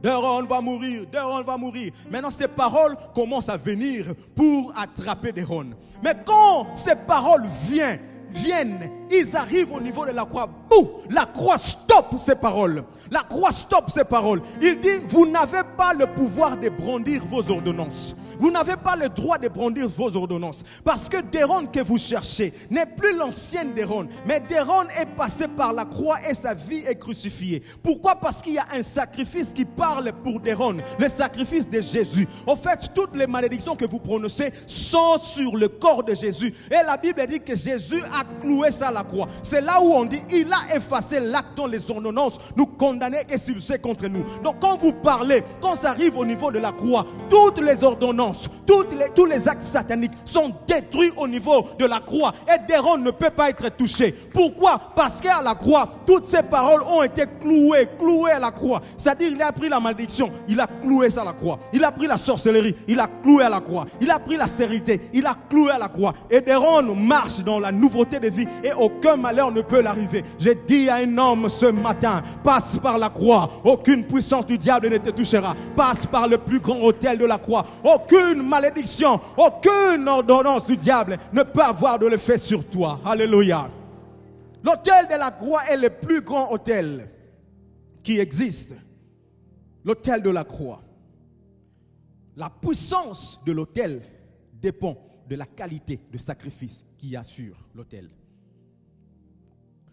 Speaker 2: Déron va mourir, Déron va mourir. Maintenant, ces paroles commencent à venir pour attraper Déron. Mais quand ces paroles viennent, ils arrivent au niveau de la croix. Boum, la croix stoppe ces paroles. La croix stoppe ces paroles. Il dit, vous n'avez pas le pouvoir de brandir vos ordonnances. Vous n'avez pas le droit de brandir vos ordonnances. Parce que Déron que vous cherchez n'est plus l'ancienne Déron. Mais Déron est passé par la croix et sa vie est crucifiée. Pourquoi? Parce qu'il y a un sacrifice qui parle pour Déron. Le sacrifice de Jésus. En fait, toutes les malédictions que vous prononcez sont sur le corps de Jésus. Et la Bible dit que Jésus a cloué ça à la croix. C'est là où on dit, il a effacé l'acte dont les ordonnances nous condamnaient et s'illustraient contre nous. Donc quand vous parlez, quand ça arrive au niveau de la croix, toutes les ordonnances, tous les actes sataniques sont détruits au niveau de la croix. Et Déron ne peut pas être touché. Pourquoi? Parce qu'à la croix, toutes ces paroles ont été clouées à la croix. C'est-à-dire, il a pris la malédiction, il a cloué ça à la croix. Il a pris la sorcellerie, il a cloué à la croix. Il a pris la stérilité, il a cloué à la croix. Et Déron marche dans la nouveauté de vie et aucun malheur ne peut l'arriver. J'ai dit à un homme ce matin, passe par la croix. Aucune puissance du diable ne te touchera. Passe par le plus grand autel de la croix. Aucune malédiction, aucune ordonnance du diable ne peut avoir de l'effet sur toi. Alléluia. L'autel de la croix est le plus grand autel qui existe. L'autel de la croix. La puissance de l'autel dépend de la qualité de sacrifice qu'il y a sur l'autel.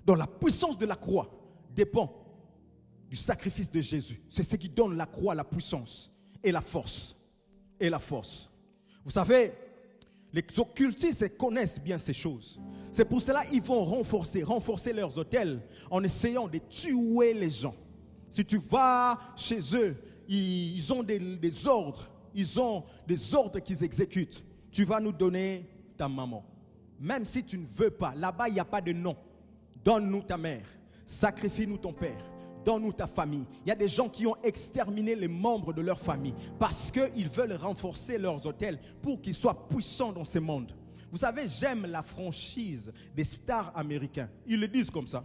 Speaker 2: Donc la puissance de la croix dépend du sacrifice de Jésus. C'est ce qui donne la croix la puissance et la force. Et la force. Vous savez, les occultistes connaissent bien ces choses. C'est pour cela qu'ils vont renforcer leurs autels en essayant de tuer les gens. Si tu vas chez eux, ils ont des ordres. Ils ont des ordres qu'ils exécutent. Tu vas nous donner ta maman. Même si tu ne veux pas, là-bas il n'y a pas de nom. Donne-nous ta mère. Sacrifie-nous ton père. Donne-nous ta famille. Il y a des gens qui ont exterminé les membres de leur famille parce qu'ils veulent renforcer leurs autels pour qu'ils soient puissants dans ce monde. Vous savez, j'aime la franchise des stars américains. Ils le disent comme ça.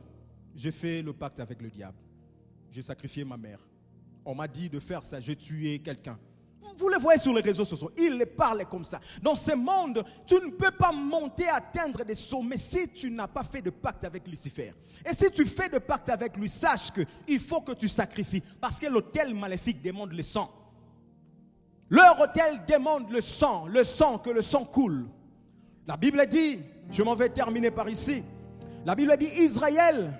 Speaker 2: J'ai fait le pacte avec le diable. J'ai sacrifié ma mère. On m'a dit de faire ça. J'ai tué quelqu'un. Vous les voyez sur les réseaux sociaux. Ils les parlent comme ça. Dans ce monde, tu ne peux pas monter, atteindre des sommets si tu n'as pas fait de pacte avec Lucifer. Et si tu fais de pacte avec lui, sache qu'il faut que tu sacrifies. Parce que l'autel maléfique demande le sang. Leur autel demande le sang, que le sang coule. La Bible dit, je m'en vais terminer par ici. La Bible dit, Israël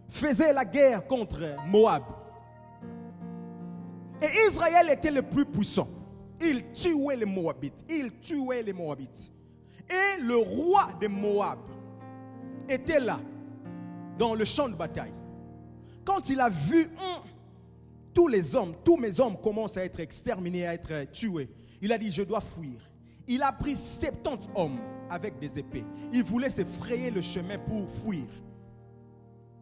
Speaker 2: faisait la guerre contre Moab. Et Israël était le plus puissant. Il tuait les Moabites. Et le roi de Moab était là, dans le champ de bataille. Quand il a vu tous mes hommes commencent à être exterminés, à être tués, il a dit, je dois fuir. Il a pris 70 hommes avec des épées. Il voulait se frayer le chemin pour fuir.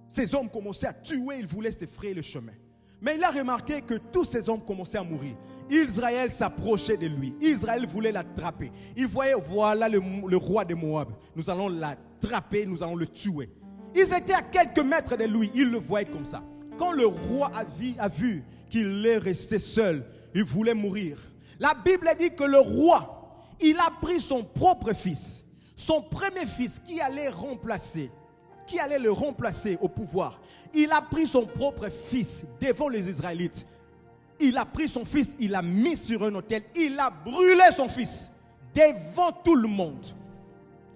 Speaker 2: Ces hommes commençaient à tuer, ils voulaient se frayer le chemin. Mais il a remarqué que tous ces hommes commençaient à mourir. Israël s'approchait de lui. Israël voulait l'attraper. Il voyait, voilà le roi de Moab. Nous allons l'attraper, nous allons le tuer. Ils étaient à quelques mètres de lui. Ils le voyaient comme ça. Quand le roi a vu qu'il est resté seul, il voulait mourir. La Bible dit que le roi, il a pris son propre fils, son premier fils qui allait le remplacer au pouvoir. Il a pris son propre fils devant les Israélites. Il a pris son fils, il l'a mis sur un autel, il a brûlé son fils. devant tout le monde.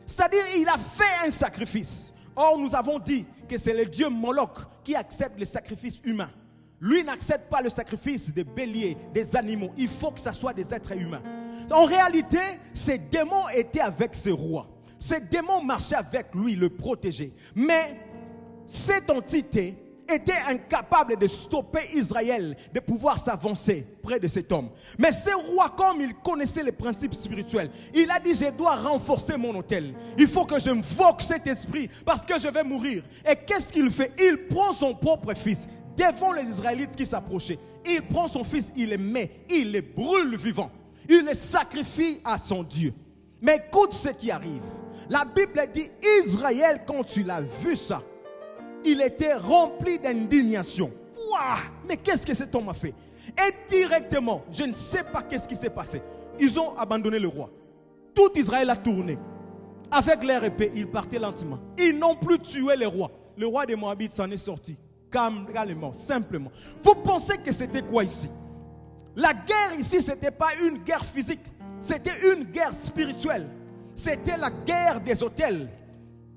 Speaker 2: C'est-à-dire, il a fait un sacrifice. Or, nous avons dit que c'est le dieu Moloch qui accepte le sacrifice humain. Lui n'accepte pas le sacrifice des béliers, des animaux. Il faut que ce soit des êtres humains. En réalité, ces démons étaient avec ce roi. Ces démons marchaient avec lui, le protégeaient. Mais cette entité était incapable de stopper Israël, de pouvoir s'avancer près de cet homme. Mais ce roi, comme il connaissait les principes spirituels, il a dit, je dois renforcer mon autel. Il faut que je m'invoque cet esprit parce que je vais mourir. Et qu'est-ce qu'il fait? Il prend son propre fils devant les Israélites qui s'approchaient. Il prend son fils, il le met, il le brûle vivant. Il le sacrifie à son Dieu. Mais écoute ce qui arrive. La Bible dit, Israël, quand tu l'as vu ça, il était rempli d'indignation. Quoi? Mais qu'est-ce que cet homme a fait? Et directement, je ne sais pas qu'est-ce qui s'est passé. Ils ont abandonné le roi. Tout Israël a tourné. Avec leur épée, ils partaient lentement. Ils n'ont plus tué le roi. Le roi des Moabites s'en est sorti. Calmement, simplement. Vous pensez que c'était quoi ici? La guerre ici, ce n'était pas une guerre physique. C'était une guerre spirituelle. C'était la guerre des autels.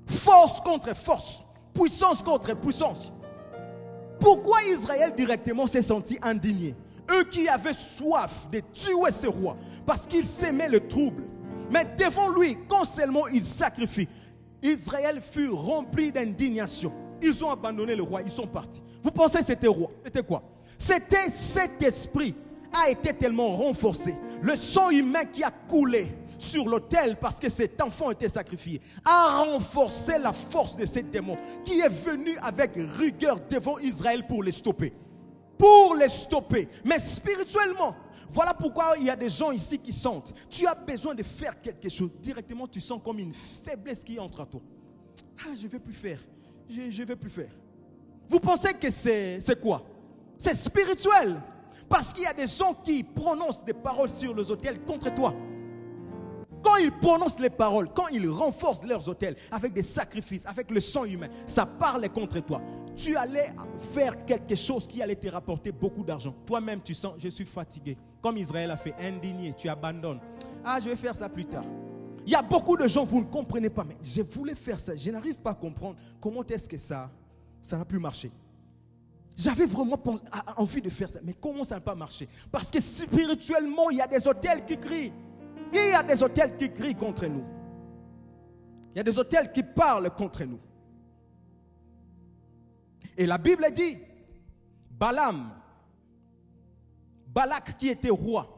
Speaker 2: Force contre force. Puissance contre puissance. Pourquoi Israël directement s'est senti indigné? Eux qui avaient soif de tuer ce roi. Parce qu'ils s'aimaient le trouble. Mais devant lui, quand seulement il sacrifie, Israël fut rempli d'indignation. Ils ont abandonné le roi, ils sont partis. Vous pensez que c'était roi? C'était quoi? C'était cet esprit a été tellement renforcé. Le sang humain qui a coulé sur l'autel parce que cet enfant était sacrifié a renforcé la force de ces démons qui est venu avec rigueur devant Israël pour les stopper. Pour les stopper. Mais spirituellement, voilà pourquoi il y a des gens ici qui sentent. Tu as besoin de faire quelque chose. Directement, tu sens comme une faiblesse qui entre à toi. Ah, je ne vais plus faire. Je ne vais plus faire. Vous pensez que c'est quoi? C'est spirituel. Parce qu'il y a des gens qui prononcent des paroles sur les autels contre toi. Quand ils prononcent les paroles, quand ils renforcent leurs autels avec des sacrifices, avec le sang humain, ça parle contre toi. Tu allais faire quelque chose qui allait te rapporter beaucoup d'argent. Toi-même, tu sens, je suis fatigué. Comme Israël a fait, indigné, tu abandonnes. Ah, je vais faire ça plus tard. Il y a beaucoup de gens, vous ne comprenez pas, mais je voulais faire ça. Je n'arrive pas à comprendre comment est-ce que ça n'a plus marché. J'avais vraiment envie de faire ça, mais comment ça n'a pas marché? Parce que spirituellement, il y a des autels qui crient. Il y a des autels qui crient contre nous. Il y a des autels qui parlent contre nous. Et la Bible dit, Balak qui était roi,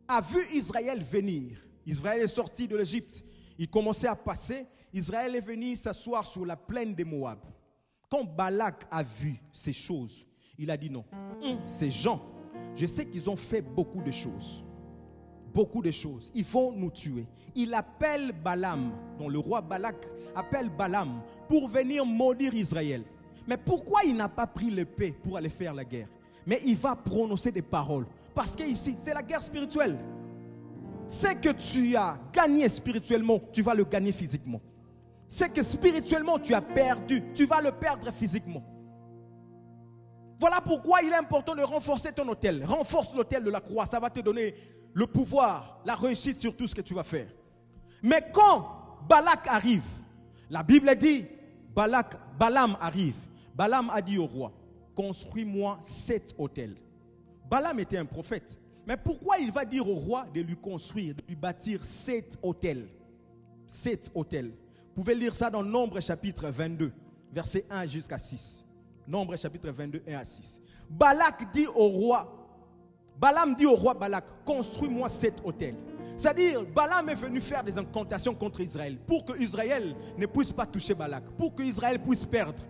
Speaker 2: a vu Israël venir. Israël est sorti de l'Égypte. Il commençait à passer. Israël est venu s'asseoir sur la plaine de Moab. Quand Balak a vu ces choses, il a dit non. Ces gens, je sais qu'ils ont fait beaucoup de choses. Beaucoup de choses. Ils vont nous tuer. Il appelle Balaam, dont le roi Balak appelle Balaam pour venir maudire Israël. Mais pourquoi il n'a pas pris l'épée pour aller faire la guerre? Mais il va prononcer des paroles. Parce qu'ici, c'est la guerre spirituelle. C'est que tu as gagné spirituellement, tu vas le gagner physiquement. C'est que spirituellement tu as perdu, tu vas le perdre physiquement. Voilà pourquoi il est important de renforcer ton autel. Renforce l'autel de la croix, ça va te donner le pouvoir, la réussite sur tout ce que tu vas faire. Mais quand Balak arrive, la Bible dit, Balaam arrive. Balaam a dit au roi, construis-moi 7 autels. Balaam était un prophète. Mais pourquoi il va dire au roi de lui construire, de lui bâtir 7 autels? 7 autels. Vous pouvez lire ça dans Nombre chapitre 22, versets 1 jusqu'à 6. Nombre chapitre 22, 1 à 6. Balaam dit au roi Balak, construis-moi 7 autels. C'est-à-dire, Balaam est venu faire des incantations contre Israël pour que Israël ne puisse pas toucher Balak, pour que Israël puisse perdre.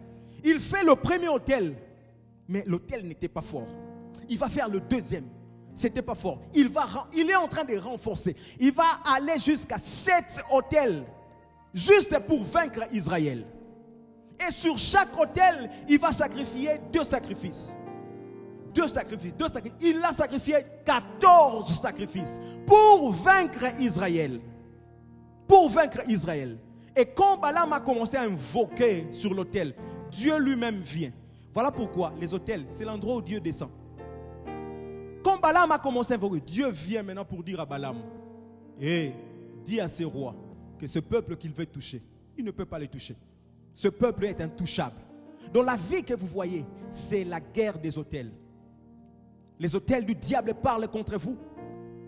Speaker 2: Il fait le premier autel, mais l'autel n'était pas fort. Il va faire le deuxième. C'était pas fort. Il est en train de renforcer. Il va aller jusqu'à 7 autels, juste pour vaincre Israël. Et sur chaque autel, il va sacrifier 2 sacrifices. 2 sacrifices. Il a sacrifié 14 sacrifices pour vaincre Israël. Pour vaincre Israël. Et quand Balaam a commencé à invoquer sur l'autel, Dieu lui-même vient. Voilà pourquoi les autels, c'est l'endroit où Dieu descend. Quand Balaam a commencé à invoquer, Dieu vient maintenant pour dire à Balaam, et dit à ses rois que ce peuple qu'il veut toucher, il ne peut pas les toucher. Ce peuple est intouchable. Dans la vie que vous voyez, c'est la guerre des autels. Les autels du diable parlent contre vous.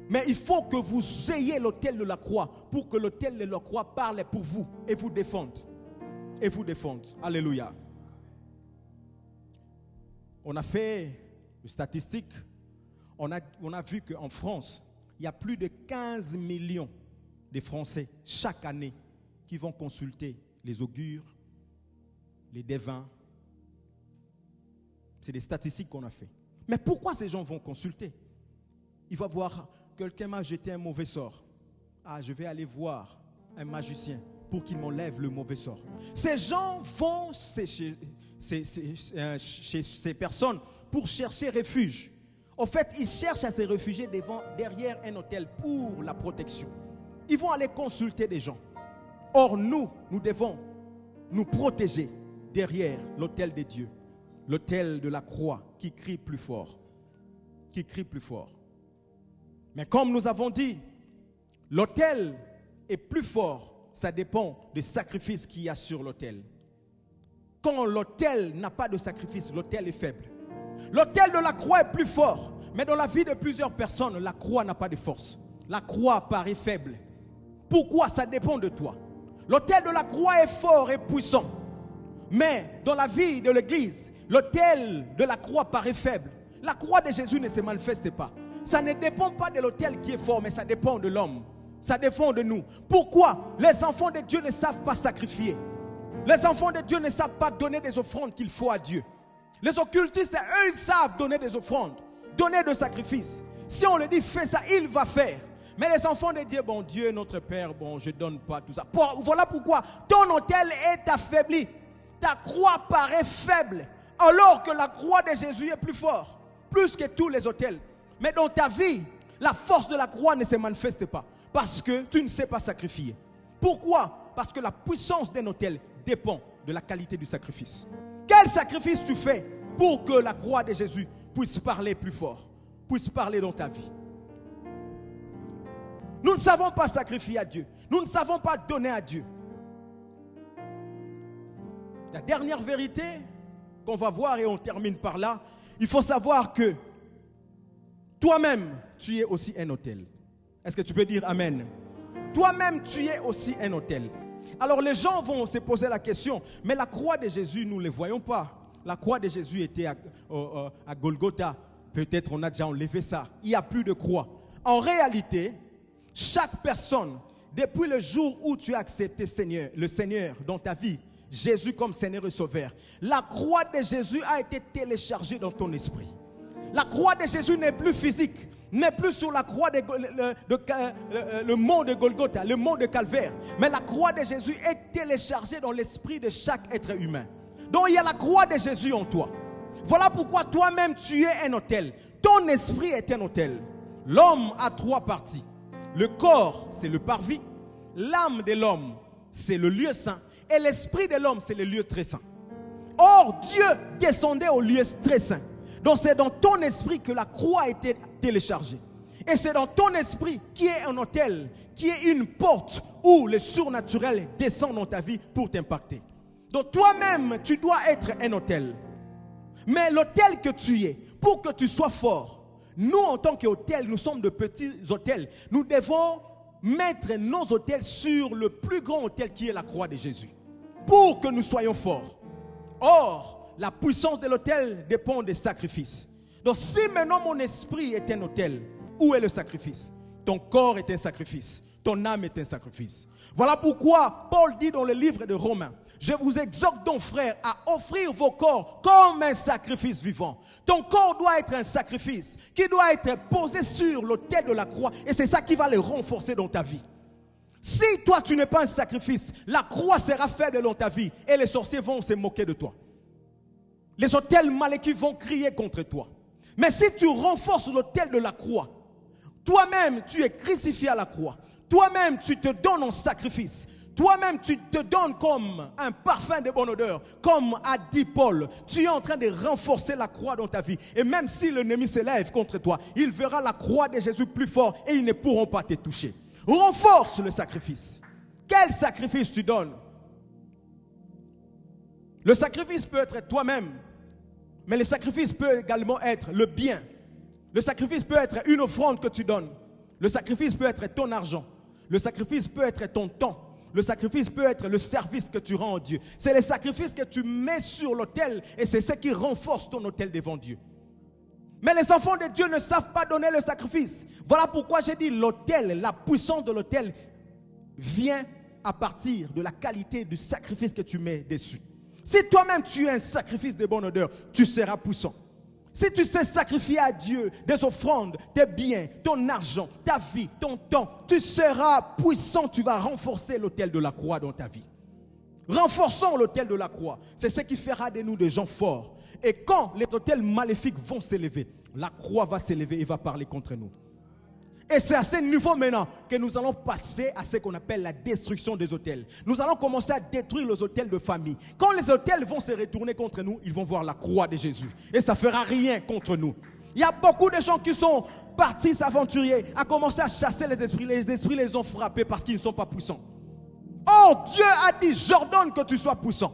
Speaker 2: Mais il faut que vous ayez l'autel de la croix pour que l'autel de la croix parle pour vous et vous défende. Et vous défende. Alléluia. On a fait une statistique. On a vu qu'en France, il y a plus de 15 millions de Français chaque année qui vont consulter les augures, les devins. C'est des statistiques qu'on a fait. Mais pourquoi ces gens vont consulter? Il va voir, quelqu'un m'a jeté un mauvais sort. Ah, je vais aller voir un magicien pour qu'il m'enlève le mauvais sort. Ces gens vont chez ces personnes pour chercher refuge. En fait, ils cherchent à se réfugier derrière un autel pour la protection. Ils vont aller consulter des gens. Or, nous devons nous protéger derrière l'autel de Dieu. L'autel de la croix qui crie plus fort. Qui crie plus fort. Mais comme nous avons dit, l'autel est plus fort. Ça dépend des sacrifices qu'il y a sur l'autel. Quand l'autel n'a pas de sacrifice, l'autel est faible. L'autel de la croix est plus fort. Mais dans la vie de plusieurs personnes, la croix n'a pas de force. La croix paraît faible. Pourquoi? Ça dépend de toi. L'autel de la croix est fort et puissant. Mais dans la vie de l'Église, l'autel de la croix paraît faible. La croix de Jésus ne se manifeste pas. Ça ne dépend pas de l'autel qui est fort, mais ça dépend de l'homme. Ça dépend de nous. Pourquoi? Les enfants de Dieu ne savent pas sacrifier. Les enfants de Dieu ne savent pas donner des offrandes qu'il faut à Dieu. Les occultistes, eux, ils savent donner des offrandes, donner des sacrifices. Si on leur dit fais ça, il va faire. Mais les enfants de Dieu, bon Dieu, notre Père, bon je ne donne pas tout ça. Voilà pourquoi ton autel est affaibli. Ta croix paraît faible, alors que la croix de Jésus est plus forte, plus que tous les autels. Mais dans ta vie, la force de la croix ne se manifeste pas, parce que tu ne sais pas sacrifier. Pourquoi? Parce que la puissance d'un autel dépend de la qualité du sacrifice. Quel sacrifice tu fais pour que la croix de Jésus puisse parler plus fort, puisse parler dans ta vie? Nous ne savons pas sacrifier à Dieu. Nous ne savons pas donner à Dieu. La dernière vérité qu'on va voir, et on termine par là, il faut savoir que toi-même, tu es aussi un autel. Est-ce que tu peux dire Amen? Toi-même, tu es aussi un autel. Alors les gens vont se poser la question, mais la croix de Jésus, nous ne la voyons pas. La croix de Jésus était à Golgotha. Peut-être on a déjà enlevé ça. Il n'y a plus de croix. En réalité, chaque personne, depuis le jour où tu as accepté le Seigneur dans ta vie, Jésus comme Seigneur et Sauveur, la croix de Jésus a été téléchargée dans ton esprit. La croix de Jésus n'est plus physique, n'est plus sur la croix le mont de Golgotha, le mont de Calvaire. Mais la croix de Jésus est téléchargée dans l'esprit de chaque être humain. Donc il y a la croix de Jésus en toi. Voilà pourquoi toi-même tu es un autel. Ton esprit est un autel. L'homme a trois parties. Le corps, c'est le parvis. L'âme de l'homme, c'est le lieu saint. Et l'esprit de l'homme, c'est le lieu très saint. Or, Dieu descendait au lieu très saint. Donc c'est dans ton esprit que la croix a été téléchargée. Et c'est dans ton esprit qui est un autel, qui est une porte où le surnaturel descend dans ta vie pour t'impacter. Donc toi-même, tu dois être un autel. Mais l'autel que tu es, pour que tu sois fort, nous en tant qu'autel, nous sommes de petits autels. Nous devons mettre nos autels sur le plus grand autel qui est la croix de Jésus, pour que nous soyons forts. Or, la puissance de l'autel dépend des sacrifices. Donc si maintenant mon esprit est un autel, où est le sacrifice? Ton corps est un sacrifice, ton âme est un sacrifice. Voilà pourquoi Paul dit dans le livre de Romains, je vous exhorte donc frères à offrir vos corps comme un sacrifice vivant. Ton corps doit être un sacrifice qui doit être posé sur l'autel de la croix, et c'est ça qui va le renforcer dans ta vie. Si toi tu n'es pas un sacrifice, la croix sera faible dans ta vie et les sorciers vont se moquer de toi. Les autels maléfiques vont crier contre toi. Mais si tu renforces l'autel de la croix, toi-même tu es crucifié à la croix, toi-même tu te donnes en sacrifice, toi-même tu te donnes comme un parfum de bonne odeur, comme a dit Paul, tu es en train de renforcer la croix dans ta vie. Et même si l'ennemi s'élève contre toi, il verra la croix de Jésus plus fort et ils ne pourront pas te toucher. Renforce le sacrifice. Quel sacrifice tu donnes? Le sacrifice peut être toi-même, mais le sacrifice peut également être le bien. Le sacrifice peut être une offrande que tu donnes. Le sacrifice peut être ton argent. Le sacrifice peut être ton temps. Le sacrifice peut être le service que tu rends à Dieu. C'est les sacrifices que tu mets sur l'autel et c'est ce qui renforce ton autel devant Dieu. Mais les enfants de Dieu ne savent pas donner le sacrifice. Voilà pourquoi j'ai dit l'autel, la puissance de l'autel vient à partir de la qualité du sacrifice que tu mets dessus. Si toi-même tu es un sacrifice de bonne odeur, tu seras puissant. Si tu sais sacrifier à Dieu des offrandes, tes biens, ton argent, ta vie, ton temps, tu seras puissant, tu vas renforcer l'autel de la croix dans ta vie. Renforçons l'autel de la croix. C'est ce qui fera de nous des gens forts. Et quand les autels maléfiques vont s'élever, la croix va s'élever et va parler contre nous. Et c'est à ce niveau maintenant que nous allons passer à ce qu'on appelle la destruction des autels. Nous allons commencer à détruire les autels de famille. Quand les autels vont se retourner contre nous, ils vont voir la croix de Jésus. Et ça ne fera rien contre nous. Il y a beaucoup de gens qui sont partis s'aventurer, à commencer à chasser les esprits. Les esprits les ont frappés parce qu'ils ne sont pas puissants. Oh, Dieu a dit, j'ordonne que tu sois puissant.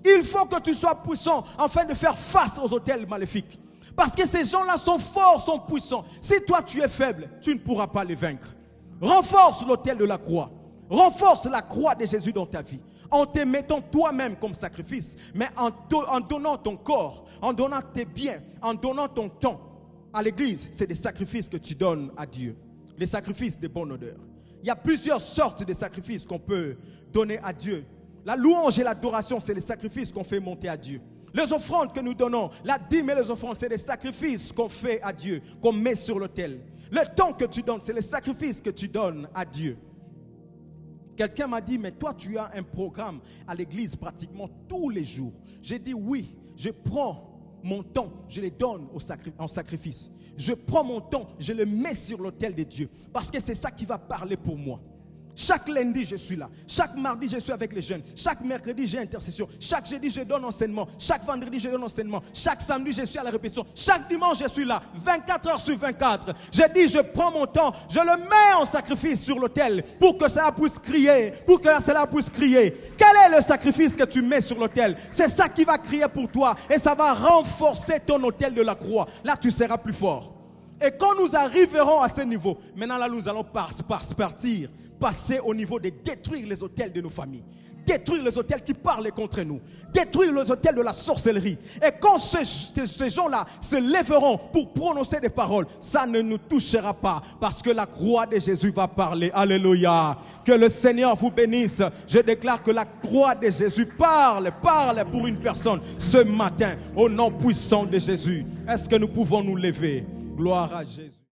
Speaker 2: Il faut que tu sois puissant afin de faire face aux autels maléfiques. Parce que ces gens-là sont forts, sont puissants. Si toi tu es faible, tu ne pourras pas les vaincre. Renforce l'autel de la croix. Renforce la croix de Jésus dans ta vie. En te mettant toi-même comme sacrifice, mais en donnant ton corps, en donnant tes biens, en donnant ton temps. À l'église, c'est des sacrifices que tu donnes à Dieu. Les sacrifices de bonne odeur. Il y a plusieurs sortes de sacrifices qu'on peut donner à Dieu. La louange et l'adoration, c'est les sacrifices qu'on fait monter à Dieu. Les offrandes que nous donnons, la dîme et les offrandes, c'est des sacrifices qu'on fait à Dieu, qu'on met sur l'autel. Le temps que tu donnes, c'est les sacrifices que tu donnes à Dieu. Quelqu'un m'a dit, mais toi tu as un programme à l'église pratiquement tous les jours. J'ai dit oui, je prends mon temps, je les donne en sacrifice. Je prends mon temps, je le mets sur l'autel de Dieu. Parce que c'est ça qui va parler pour moi. Chaque lundi, je suis là. Chaque mardi, je suis avec les jeunes. Chaque mercredi, j'ai intercession. Chaque jeudi, je donne enseignement. Chaque vendredi, je donne enseignement. Chaque samedi, je suis à la répétition. Chaque dimanche, je suis là. 24 heures sur 24. Je dis, je prends mon temps. Je le mets en sacrifice sur l'autel pour que cela puisse crier. Pour que cela puisse crier. Quel est le sacrifice que tu mets sur l'autel? C'est ça qui va crier pour toi. Et ça va renforcer ton autel de la croix. Là, tu seras plus fort. Et quand nous arriverons à ce niveau, maintenant là, nous allons passer au niveau de détruire les autels de nos familles. Détruire les autels qui parlent contre nous. Détruire les autels de la sorcellerie. Et quand ces gens-là se lèveront pour prononcer des paroles, ça ne nous touchera pas. Parce que la croix de Jésus va parler. Alléluia. Que le Seigneur vous bénisse. Je déclare que la croix de Jésus parle pour une personne ce matin. Au nom puissant de Jésus. Est-ce que nous pouvons nous lever? Gloire à Jésus.